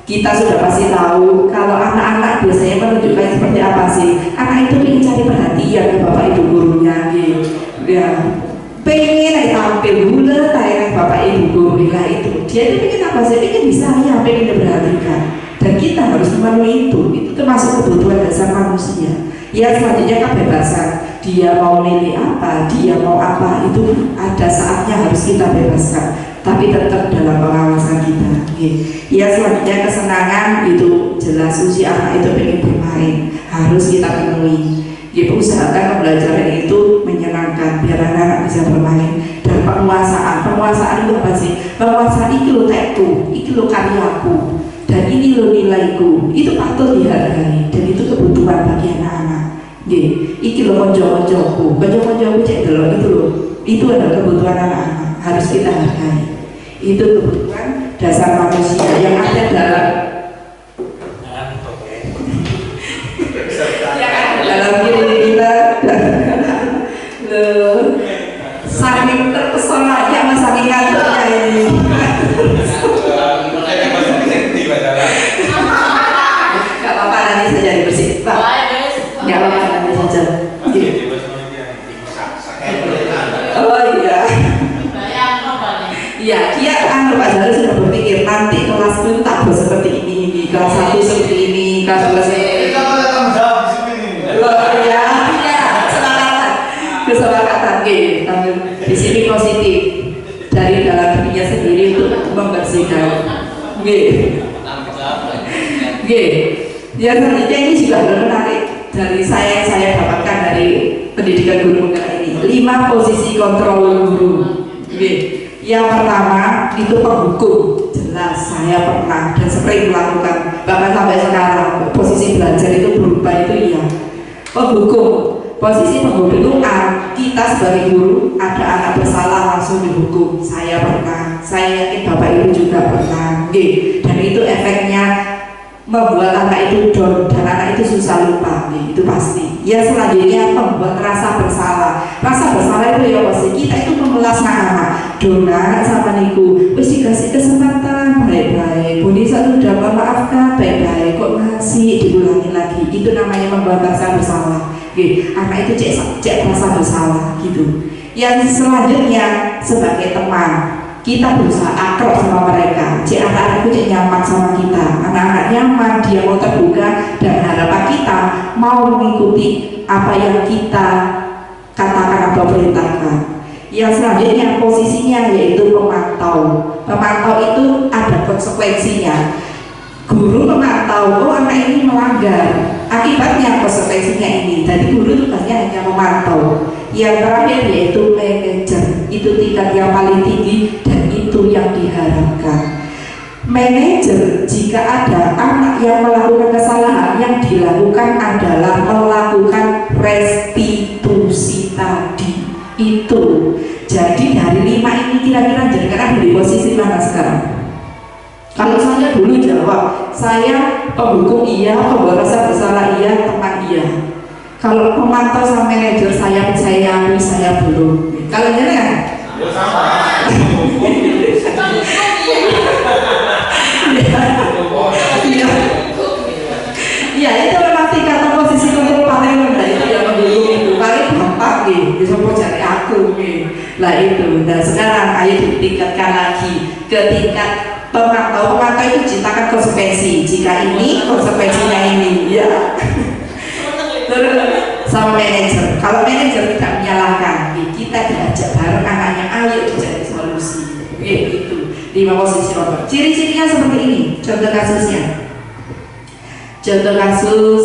kita sudah pasti tahu kalau anak-anak biasanya menunjukkan seperti apa sih. Anak itu ingin cari perhatian ke bapak ibu gurunya, ya pengen tampil bulat kayak bapak ibu guru itu. Dia itu pengen apa sih? Pengen disayang, pengen diperhatikan. Dan kita harus memenuhi itu termasuk kebutuhan dasar manusia. Ya selanjutnya kebebasan. Dia mau milih apa, dia mau apa, itu ada saatnya harus kita bebaskan. Tapi tetap dalam pengawasan kita. Ya selanjutnya kesenangan itu jelas usia anak itu pengen bermain, harus kita penuhi. Kita usahakan pembelajaran itu menyenangkan biar anak-anak bisa bermain. Dan penguasaan itu apa sih? Penguasaan itu lo tekku, itu lo karyaku, dan ini lo nilaiku. Itu patut dihargai dan itu kebutuhan bagi anak-anak. Iki lo konco-koncoku cek dulu itu lo. Itu adalah kebutuhan anak-anak, harus kita hargai. Itu kebutuhan dasar manusia yang ada dalam diri kita. Saking terpesonanya sama saking ngantuknya ini. Gak apa-apa, nanti saja dibersih Pak. Gak apa-apa, nanti saja. Oh iya. Iya, dia Pak Zahra sudah berpikir nanti kelas pun tak seperti ini, kelas 1 seperti ini, kelas 2 seperti ini. Kesepakatan di sini positif dari dalam dirinya sendiri untuk membersihkan. Ya selanjutnya ini juga menarik dari saya dapatkan dari pendidikan guru penggerak ini 5 posisi kontrol guru. Yang pertama itu penghukum, jelas saya pernah dan sering melakukan, bahkan sampai sekarang posisi belajar itu berubah itu iya. Penghukum, posisi penghukum itu kita sebagai guru ada anak bersalah langsung dihukum. Saya pernah, saya yakin bapak ibu juga pernah. Dan itu efeknya membuat anak itu down dan anak itu susah lupa, itu pasti. Ya selanjutnya membuat rasa bersalah. Rasa bersalah itu ya pasti kita itu memelas anak. Dona sama niku, wis dikasih kesempatan baik-baik. Budi satu udah memaafkan baik-baik, kok masih diulangi lagi. Itu namanya membuat rasa bersalah. Anak itu cek rasa bersalah gitu. Yang selanjutnya sebagai teman, kita berusaha akrab sama mereka. Anak-anak itu cek nyaman sama kita. Anak-anak nyaman, dia mau terbuka dan harapan kita mau mengikuti apa yang kita katakan atau perintahkan. Yang selanjutnya posisinya yaitu pemantau. Pemantau itu ada konsekuensinya. Guru memantau, oh anak ini melanggar. Akibatnya konsekuensinya ini. Jadi guru tugasnya hanya memantau. Yang terakhir yaitu manajer. Itu tingkat yang paling tinggi dan itu yang diharapkan. Manajer jika ada anak yang melakukan kesalahan, yang dilakukan adalah melakukan restitusi tadi. Itu jadi dari 5 ini kira-kira jenengan di posisi mana sekarang? Kalau saya dulu jawab, saya penghukum iya, pembuat rasa bersalah iya, teman iya. Kalau pemantau sama manajer saya percaya, saya belum. Kalau jenengan? Iya, itu memang tingkat posisi kontrol paling rendah itu yang menghukum itu paling gampang bisa mau cari aku lah itu. Dan sekarang ayo ditingkatkan lagi ke tingkat pemantau. Pemantau itu ciptakan konsekuensi. Jika ini konsekuensinya ini, ya. Sama manajer. Kalau manajer tidak menyalahkan, kita diajak bareng anaknya, ayo cari solusi. Itu 5 posisi kontrol. Ciri-cirinya seperti ini. Contoh kasusnya. Contoh kasus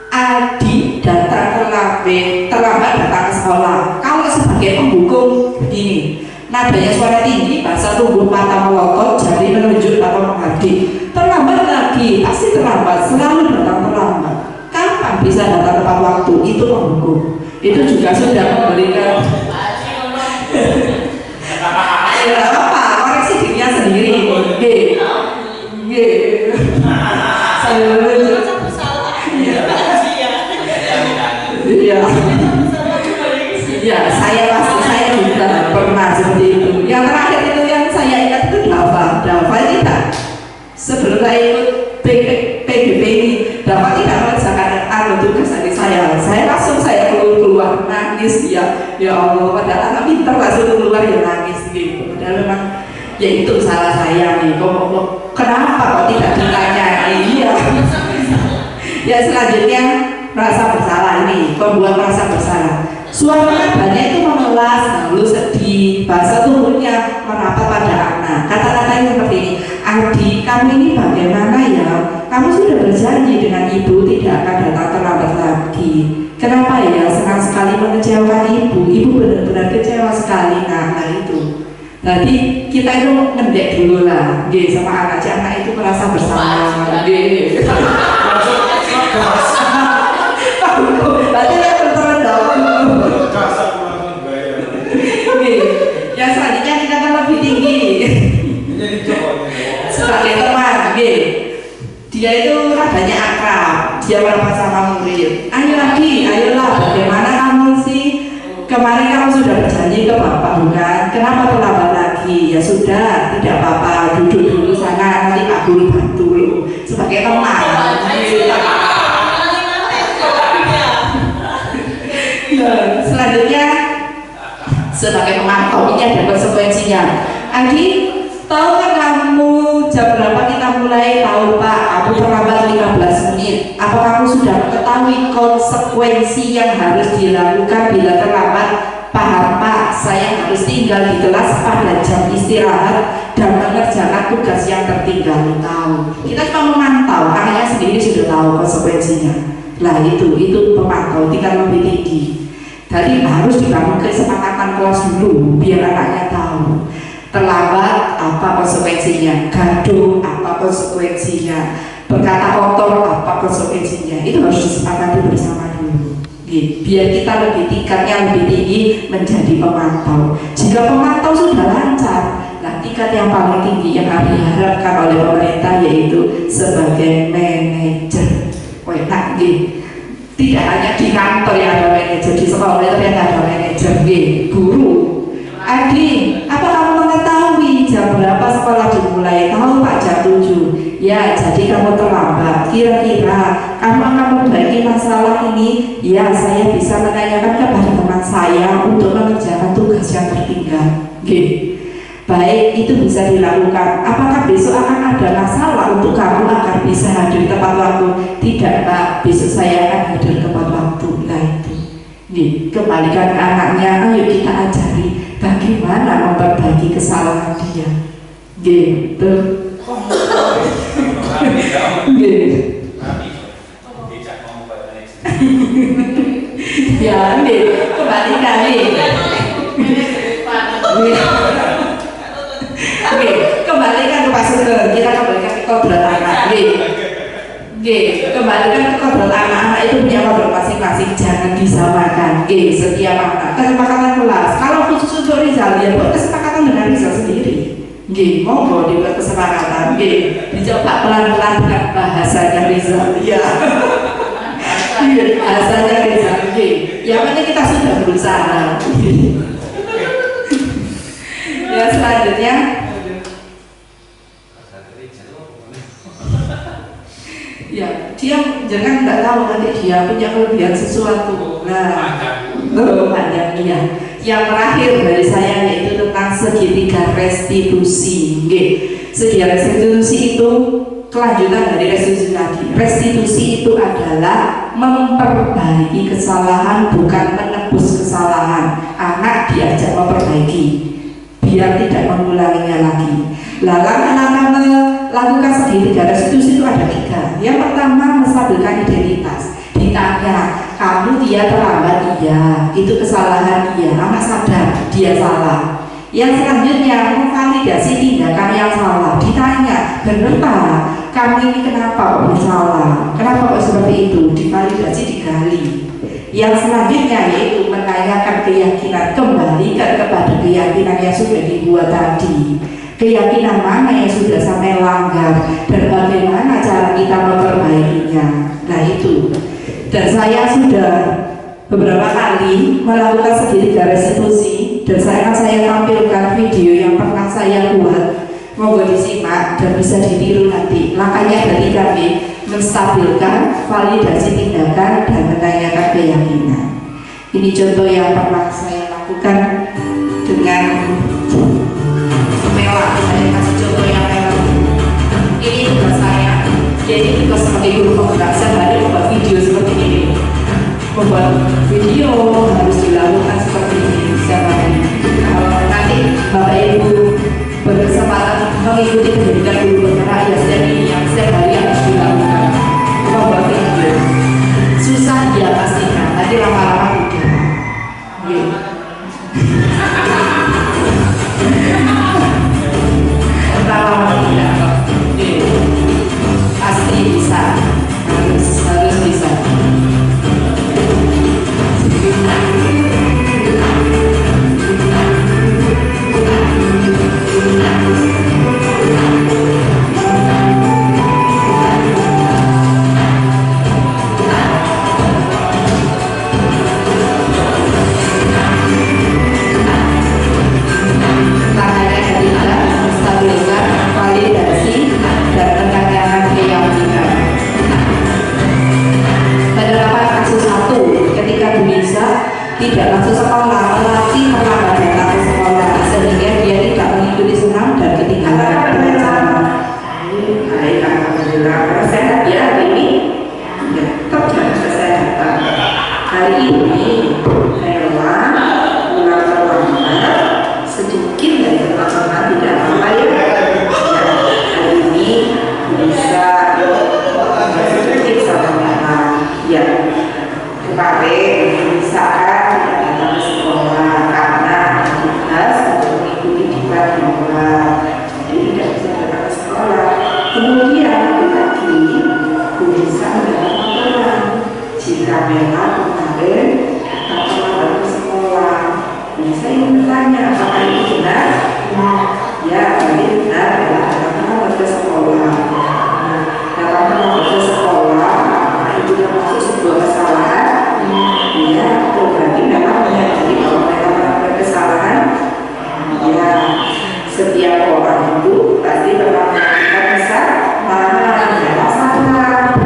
Adi datang terlambat datang ke sekolah. Kalau sebagai penghukum begini, nadanya suara tinggi, bahasa tubuh mata melotot, jari menunjuk atau menghardik. Terlambat lagi, pasti terlambat, selalu datang terlambat. Kapan bisa datang tepat waktu? Itu penghukum. Itu juga sudah memberikan. Ya apa? Koreksi dirinya sendiri. Iya. Ya, saya juga pernah seperti itu. Yang terakhir itu yang saya ingat itu Dava tidak. Sebelum saya ikut PGP ini, Dava tidak mengerjakan tugas dari saya. Saya langsung keluar nangis ya Allah. Padahal anak pintar langsung keluar ya nangis gitu. Padahal memang Yaitu salah saya nih. Kenapa kok tidak ditanya? Iya. Ya selanjutnya merasa bersalah ini, pembuat merasa bersalah. Suaminya banyak itu memelas, lalu sedih, bahasa tubuhnya merapat pada anak. Kata-katanya seperti ini, Adi, kamu ini bagaimana ya? Kamu sudah berjanji dengan ibu tidak akan datang terlambat lagi. Kenapa ya? Senang sekali mengecewakan ibu. Ibu benar-benar kecewa sekali. Nah itu. Jadi kita itu ngedek dulu lah, sama anak itu merasa bersalah. Berarti dia berteran dong. Yang selanjutnya kita akan lebih tinggi. Sebagai teman, dia itu radanya akrab, dia berapa sama murid. Ayo lagi, ayolah, bagaimana kamu sih? Kemarin kamu sudah berjanji ke bapak bukan? Kenapa terlambat lagi? Ya sudah, tidak apa-apa, duduk dulu sana, nanti Pak Guru bantu dulu. Sebagai teman. Selanjutnya sebagai pemantau ini ada konsekuensinya. Adi, tahu kan kamu jam berapa kita mulai? Tahu Pak, aku terlambat 15 menit. Apa kamu sudah mengetahui konsekuensi yang harus dilakukan bila terlambat? Paham Pak, saya harus tinggal di kelas pada jam istirahat dan mengerjakan tugas yang tertinggal. Tahu, kita cuma memantau, anaknya sendiri sudah tahu konsekuensinya. Lah itu pemantau tingkat lebih tinggi. Jadi harus dibangun kesepakatan kelas dulu biar anaknya tahu terlambat apa konsekuensinya, gaduh apa konsekuensinya, berkata kotor apa konsekuensinya. Itu harus disepakati bersama dulu. Biar kita lebih tingkatnya lebih tinggi menjadi pemantau. Jika pemantau sudah lancar, nah tingkat yang paling tinggi yang diharapkan oleh pemerintah yaitu sebagai manajer. Enak tidak hanya di kantor yang ada manajer, di sekolah itu yang ada manajer, guru. Adi, apa kamu mengetahui jam berapa sekolah dimulai? Tahu Pak, jam 7. Ya, jadi kamu terlambat. Kira-kira kamu akan memperbaiki masalah ini? Ya, saya bisa menanyakan kepada teman saya untuk mengerjakan tugas yang tertinggal. Baik, itu bisa dilakukan. Apakah besok akan ada masalah untuk kamu agar bisa hadir tepat waktu? Tidak Pak, besok saya akan hadir tepat waktu. Nah itu, kembalikan ke anaknya. Ayo kita ajari bagaimana memperbaiki kesalahan dia. Gitu. Ya, kembalikan Oke, kembalikan ke Pak Sugeng. Kita kembalikan ke kodrat anak. Kembalikan ke kodrat anak itu punya kodrat masing-masing. Jangan disamakan. Setiap anak. Kesepakatan kelas. Kalau khusus untuk Rizal, ya buat kesepakatan dengan Rizal sendiri. Monggo dibuat kesepakatan. Dicoba pelan-pelan dengan bahasanya Rizal. Iya. Bahasanya Rizal. Yang penting kita sudah berusaha. Ya selanjutnya. Ya, dia jangan tidak tahu nanti dia punya kelebihan sesuatu. Nah, panjang ya. Yang terakhir dari saya yaitu tentang segitiga restitusi. Segitiga restitusi itu kelanjutan dari restitusi tadi. Restitusi itu adalah memperbaiki kesalahan, bukan menebus kesalahan. Anak diajak memperbaiki biar tidak mengulanginya lagi. Langkah-langkah melakukan segitiga restitusi itu ada 3. Yang pertama, menstabilkan identitas. Ditanya, kamu dia terlambat? Iya. Itu kesalahan dia. Anak sadar dia salah. Yang selanjutnya, memvalidasi tindakan yang salah. Ditanya, benar Pak, kamu ini kenapa kok bersalah? Kenapa kok seperti itu? Divalidasi, digali. Yang selanjutnya yaitu menanyakan keyakinan, kembalikan kepada keyakinan yang sudah dibuat tadi. Keyakinan mana yang sudah sampai langgar dan bagaimana cara kita memperbaikinya. Nah itu. Dan saya sudah beberapa kali melakukan segitiga restitusi dan saya tampilkan video yang pernah saya buat. Moga disimak dan bisa ditiru nanti. Langkahnya ada 3 menstabilkan, validasi tindakan, dan menanyakan keyakinan. Ini contoh yang pernah saya lakukan dengan mewah. hari ini rela pulang terlambat sedikit dari teman-teman tidak apa ya. Hari ini bisa sedikit sama mama ya. Kemarin misalkan tidak datang ke sekolah karena tugas untuk mengikuti diklat sekolah, jadi tidak bisa datang ke sekolah. Kemudian tadi bisa mendapat laporan jika memang kemarin datang ke sekolah. Nah, saya ingin bertanya apakah ini benar? Ya, ini benar. Datang ke sekolah. Datang ke sekolah, itu sudah masuk sebuah kesalahan. Ya, berarti memang menyadari bahwa mereka melakukan kesalahan. Ya, setiap orang itu pasti pernah melakukan kesalahan.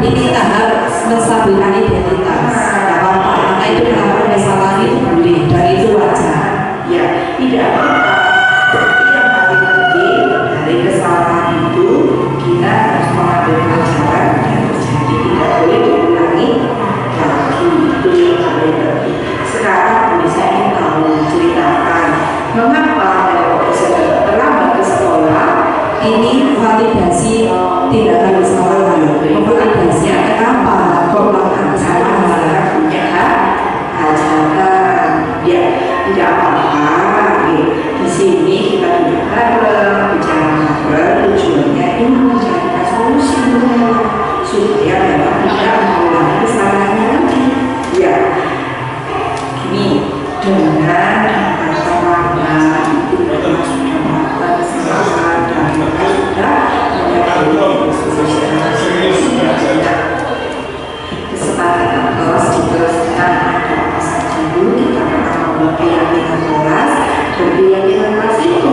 Ini tahap menstabilkan identitas. Tidak apa-apa, maka itu melakukan kesalahan itu boleh dan itu wajar. Ya, tidak apa-apa. Tapi yang paling penting dari kesalahan itu kita harus mengambil pelajaran dan terjadi tidak boleh diulangi lagi. Itu yang paling penting. Sekarang bisa ingin tahu ceritakan mengapa bisa terlambat ke sekolah. Ini validasi tindakan kesalahan. Memvalidasinya kenapa kok melakukan kesalahan? Punya hajatan. Ya, tidak apa-apa. Di sini kita duduk bareng, bicara bareng. Tujuannya ini mencarikan solusi supaya memang tidak mengulangi kesalahannya lagi. Ya, gini dengan kata-kata itu melakukan kesalahan dan sudah kesepakatan kelas diteruskan ada apa saja dulu. Kita pernah membuat keyakinan kelas dan keyakinan kelas itu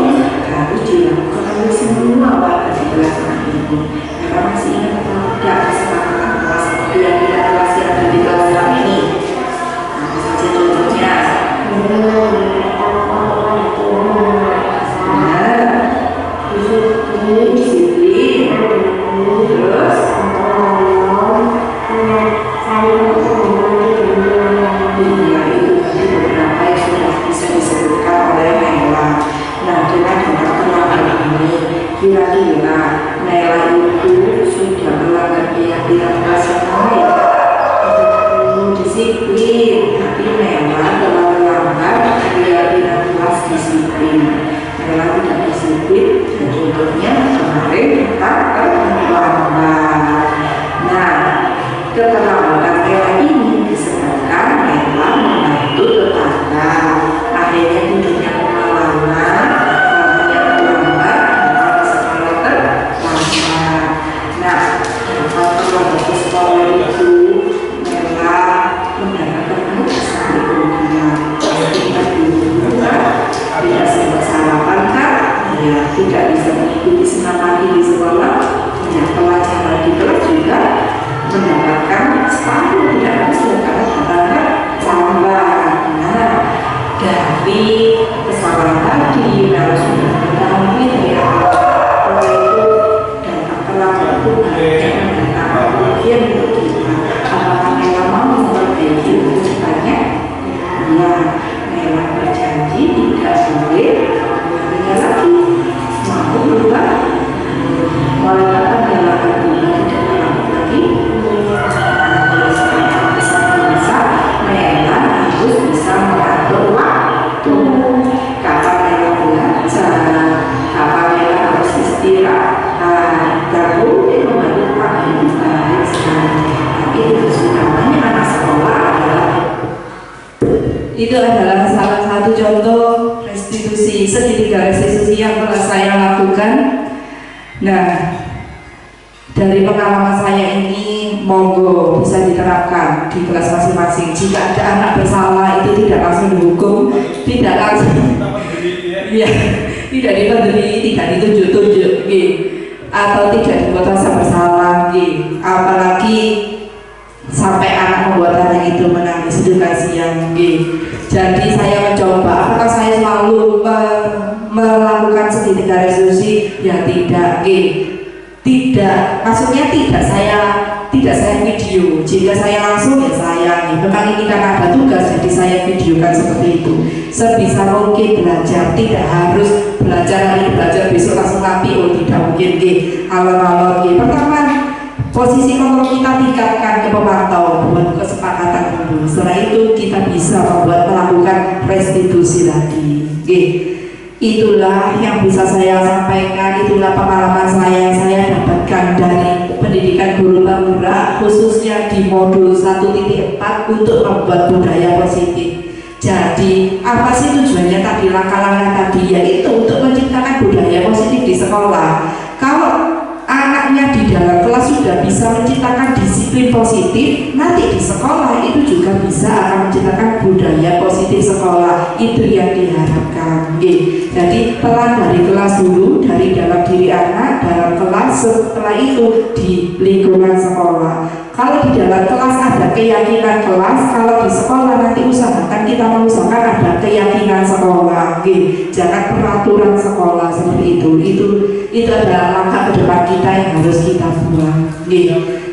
harus dilakukan oleh semua warga di kelas itu. Kita masih ingat atau tidak kesepakatan kelas keyakinan kelas yang ada di kelas ini? Apa saja contohnya? Disiplin, terus iya itu tadi beberapa yang sudah bisa disebutkan oleh Nela. Nah, dengan keterangan ini kira-kira Nela itu sudah melanggar keyakinan kelas yang lain. Disiplin, tapi Nela telah melanggar keyakinan kelas disiplin. Nela tidak disiplin, dan contohnya kemarin kita terlambat. Nah, keterlambatan Nela ini disebabkan Nela membantu tetangga. Akhirnya hidupnya pengalaman, namanya terlambat, datang ke sekolah terlambat. Nah, dapat terlambat ke sekolah itu Nela mendapatkan kesan kemudian. Kita dulu tidak sempat sarapan kan? Ya, tidak bisa mengikuti senam pagi di sekolah. Ya, pelajaran di kelas juga mendapatkan separuh tidak langsung karena katanya tambah. Nah, dari kesalahan tadi harus mengetahui ya bahwa itu dampak terlambat itu mendatangkan bagian untuk kita. Apakah Nela mau memperbaiki ucapannya? Ya, Nela berjanji tidak boleh mengulanginya lagi. Mau berubah? Mulai kapan Nela akan berubah tidak terlambat lagi? Nela harus bisa mengatur waktu. Kapan Nela belajar, kapan Nela harus istirahat. Gak boleh membantu waktu itu baik sekali. Tapi itu utamanya anak sekolah adalah itu adalah salah satu contoh restitusi segitiga restitusi yang telah saya lakukan. Nah, dari pengalaman saya ini monggo bisa diterapkan di kelas masing-masing. Jika ada anak bersalah itu tidak langsung dihukum, tidak langsung ya, tidak diberi, tidak ditunjuk-tunjuk atau tidak dibuat rasa bersalah apalagi sampai anak membuat anak itu menangis itu kasihan. Jadi saya mencoba, apakah saya selalu melakukan segitiga restitusi? Ya tidak, tidak. Maksudnya tidak saya tidak saya video. Jika saya langsung ya saya memang ini karena ada tugas jadi saya videokan seperti itu. Sebisa mungkin belajar, tidak harus belajar hari belajar besok langsung rapi, oh tidak mungkin. Alon-alon. Pertama, posisi kontrol kita tingkatkan ke pemantau, buat kesepakatan dulu. Setelah itu kita bisa melakukan restitusi lagi. Itulah yang bisa saya sampaikan, itulah pengalaman saya dapatkan dari pendidikan guru Bangura, khususnya di modul 1.4 untuk membuat budaya positif. Jadi apa sih tujuannya tadi, langkah-langkah tadi, yaitu untuk menciptakan budaya positif di sekolah. Kalau anaknya di dalam kelas sudah bisa menciptakan disiplin positif, nanti di sekolah itu juga bisa akan menciptakan budaya positif sekolah. Itu yang diharapkan. Jadi pelan dari kelas dulu, dari dalam diri anak, dalam kelas, setelah itu di lingkungan sekolah. Kalau di dalam kelas ada keyakinan kelas, kalau di sekolah nanti usahakan kita mengusahakan ada keyakinan sekolah. Jangan peraturan sekolah seperti itu. Itu adalah langkah ke depan kita yang harus kita buang.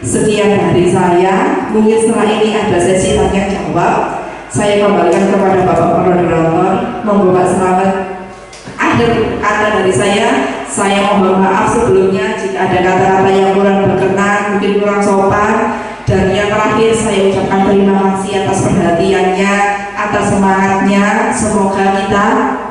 Sekian dari saya. Mungkin setelah ini ada sesi tanya jawab. Saya kembalikan kepada Bapak Moderator. Monggo Pak Selamat. Akhir kata dari saya mohon maaf sebelumnya jika ada kata-kata yang kurang berkenan, mungkin kurang sopan. Dan yang terakhir saya ucapkan terima kasih atas perhatiannya, atas semangatnya. Semoga kita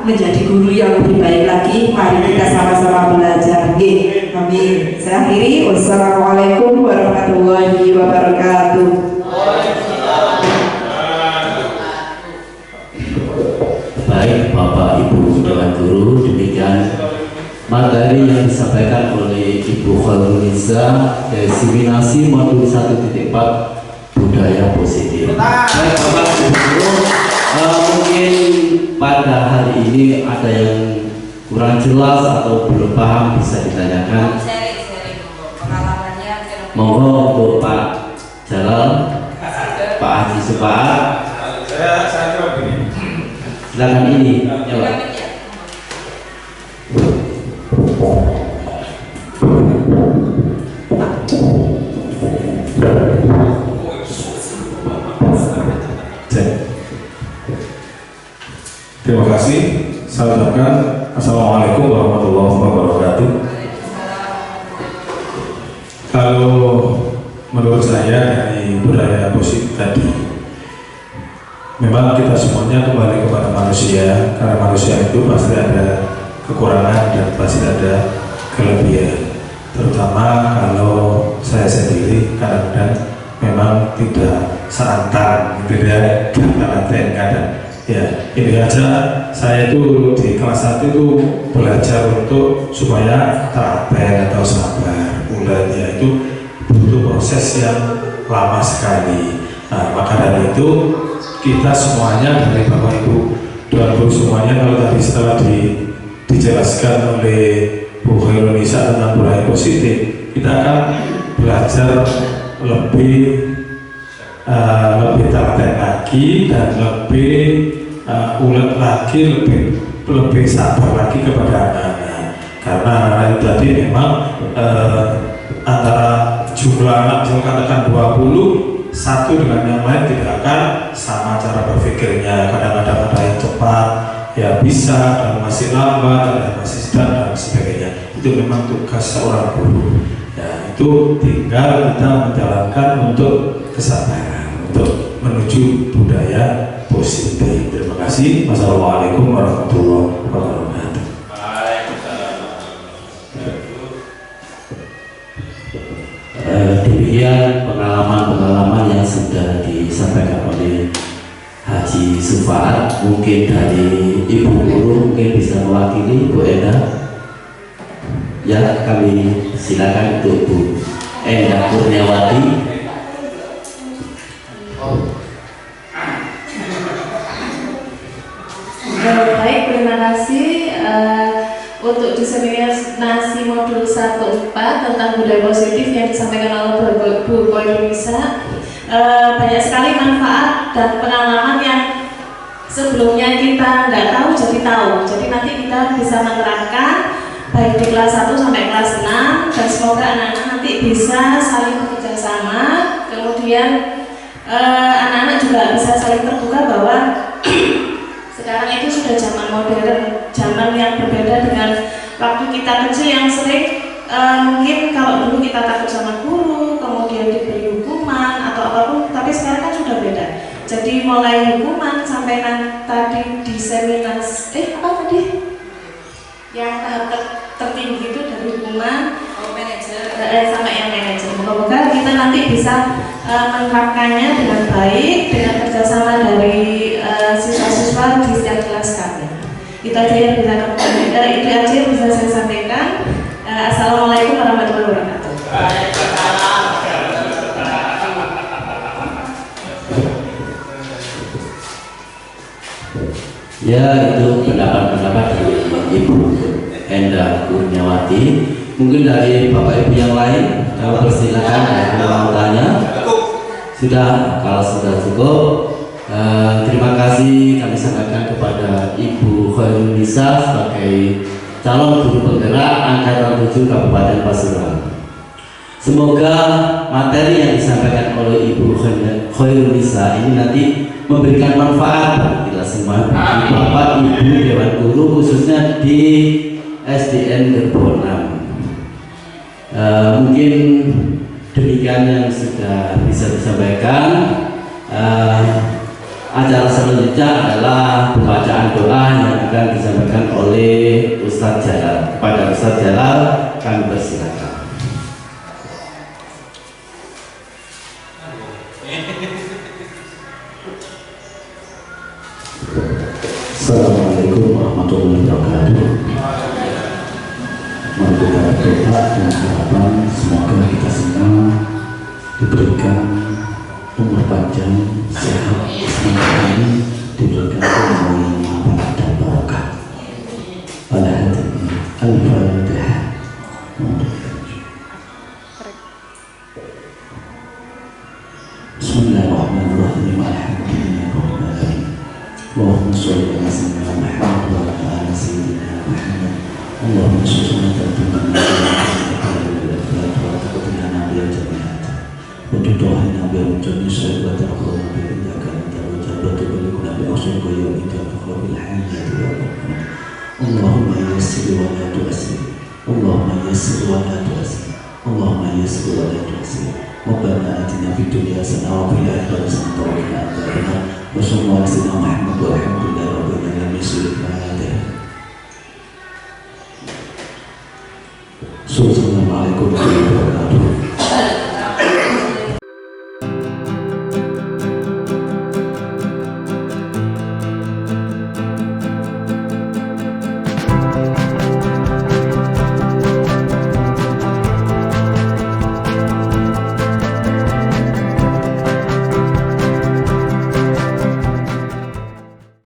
menjadi guru yang lebih baik lagi. Mari kita sama-sama belajar. Amin. Saya akhiri. Wassalamualaikum warahmatullahi wabarakatuh.
Baik Bapak Ibu Dewan Guru, demikian materi yang disampaikan oleh Ibu Khairunisa dari Diseminasi Modul 1.4 Budaya Positif. Baik Bapak Ibu Guru, mungkin pada hari ini ada yang kurang jelas atau belum paham bisa ditanyakan. Monggo untuk Pak Jalal, Pak Haji Supar.
Saya jawab ini.
Silakan ini. Ya, Pak.
Terima kasih. Saya ucapkan Assalamualaikum warahmatullahi wabarakatuh. Kalau menurut saya dari budaya positif tadi, memang kita semuanya kembali kepada manusia, karena manusia itu pasti ada kekurangan dan pasti ada kelebihan. Terutama kalau saya sendiri kadang-kadang memang tidak seantang gitu ya, antara kadang. Ya, ini aja saya itu di kelas 1 itu belajar untuk supaya terapen atau sabar. Mulanya itu butuh proses yang lama sekali. Nah, maka dari itu kita semuanya dari Bapak Ibu dan Ibu semuanya, kalau tadi setelah dijelaskan oleh Bu Khairunisa tentang budaya positif, kita akan belajar lebih telaten lagi dan lebih ulet lagi, lebih sabar lagi kepada anak-anak. Karena anak itu tadi memang antara jumlah anak yang katakan 20, satu dengan yang lain tidak akan sama cara berpikirnya. Kadang-kadang ada yang cepat, ya bisa, dan masih lambat, dan masih sedang dan sebagainya. Itu memang tugas seorang guru. Ya, itu tinggal kita menjalankan untuk kesabaran, untuk menuju budaya positif. Terima kasih. Wassalamualaikum warahmatullahi wabarakatuh.
Demikian pengalaman-pengalaman yang sudah disampaikan oleh Haji Sufar. Mungkin dari Ibu Guru mungkin bisa mewakili Bu Enda. Ya, kami silakan untuk Bu Enda Kurniawati.
Baik, terima kasih. Untuk diseminasi modul 1.4 tentang budaya positif yang disampaikan oleh Bu Khairunisa, banyak sekali manfaat dan pengalaman yang sebelumnya kita nggak tahu jadi tahu. Jadi nanti kita bisa menerapkan baik di kelas 1 sampai kelas 6, dan semoga anak-anak nanti bisa saling bekerja bersama, kemudian anak-anak juga bisa saling terbuka bahwa sekarang itu sudah zaman modern, zaman yang berbeda dengan waktu kita kecil yang sering mungkin kalau dulu kita takut sama guru, kemudian diberi hukuman atau apapun, tapi sekarang kan sudah beda. Jadi mulai hukuman sampai tadi diseminasi, apa tadi? Yang tahap tertinggi itu dari hukuman manajer sampai yang manajer. Moga-moga kita nanti bisa menerapkannya dengan baik dengan kerjasama dari siswa-siswa di setiap kelas kami. Itu aja yang bisa saya sampaikan. Assalamualaikum warahmatullahi wabarakatuh.
Ya, itu pendapat-pendapat dari Ibu Endah Kurniawati. Mungkin dari Bapak Ibu yang lain, kalau persilakan mau tanya. Sudah, kalau sudah cukup, terima kasih kami sampaikan kepada Ibu Khairunisa sebagai calon guru penggerak angkatan 7 Kabupaten Pasuruan. Semoga materi yang disampaikan oleh Ibu Khairunisa ini nanti memberikan manfaat bagi kita semua, bagi Bapak Ibu Dewan Guru khususnya di SDN Gerbong 6. Mungkin demikian yang sudah bisa disampaikan. Acara selanjutnya adalah pembacaan doa yang akan disampaikan oleh Ustadz Jalal. Kepada Ustadz Jalal kami persilakan.
Assalamualaikum warahmatullahi wabarakatuh. Mari kita berdoa dengan harapan semoga kita semua diberikan umur panjang, sehat, semangat, diberikan ilmu yang manfaat dan barokah. Al-Fatihah. Bismillahirrahmanirrahim. Alhamdulillahirrahmanirrahim. Allahumma sholli ala sayyidina Muhammad wa ala ali sayyidina Muhammad. Allahumma sholli ala sayyidina وتطهرنا بوجه الشهوة وتأخذنا بإذنك أنت وجهك وتبلغنا بأوصيك يومك وتخرج بالحاجة يا رب. اللهم يسر ولا تؤسر، اللهم يسر ولا تؤسر، اللهم يسر ولا تؤسر. ربنا آتنا في الدنيا حسنة وفي الآخرة حسنة وقنا عذاب النار. وصلى الله على سيدنا محمد والحمد لله رب العالمين. Assalamualaikum warahmatullahi wabarakatuh.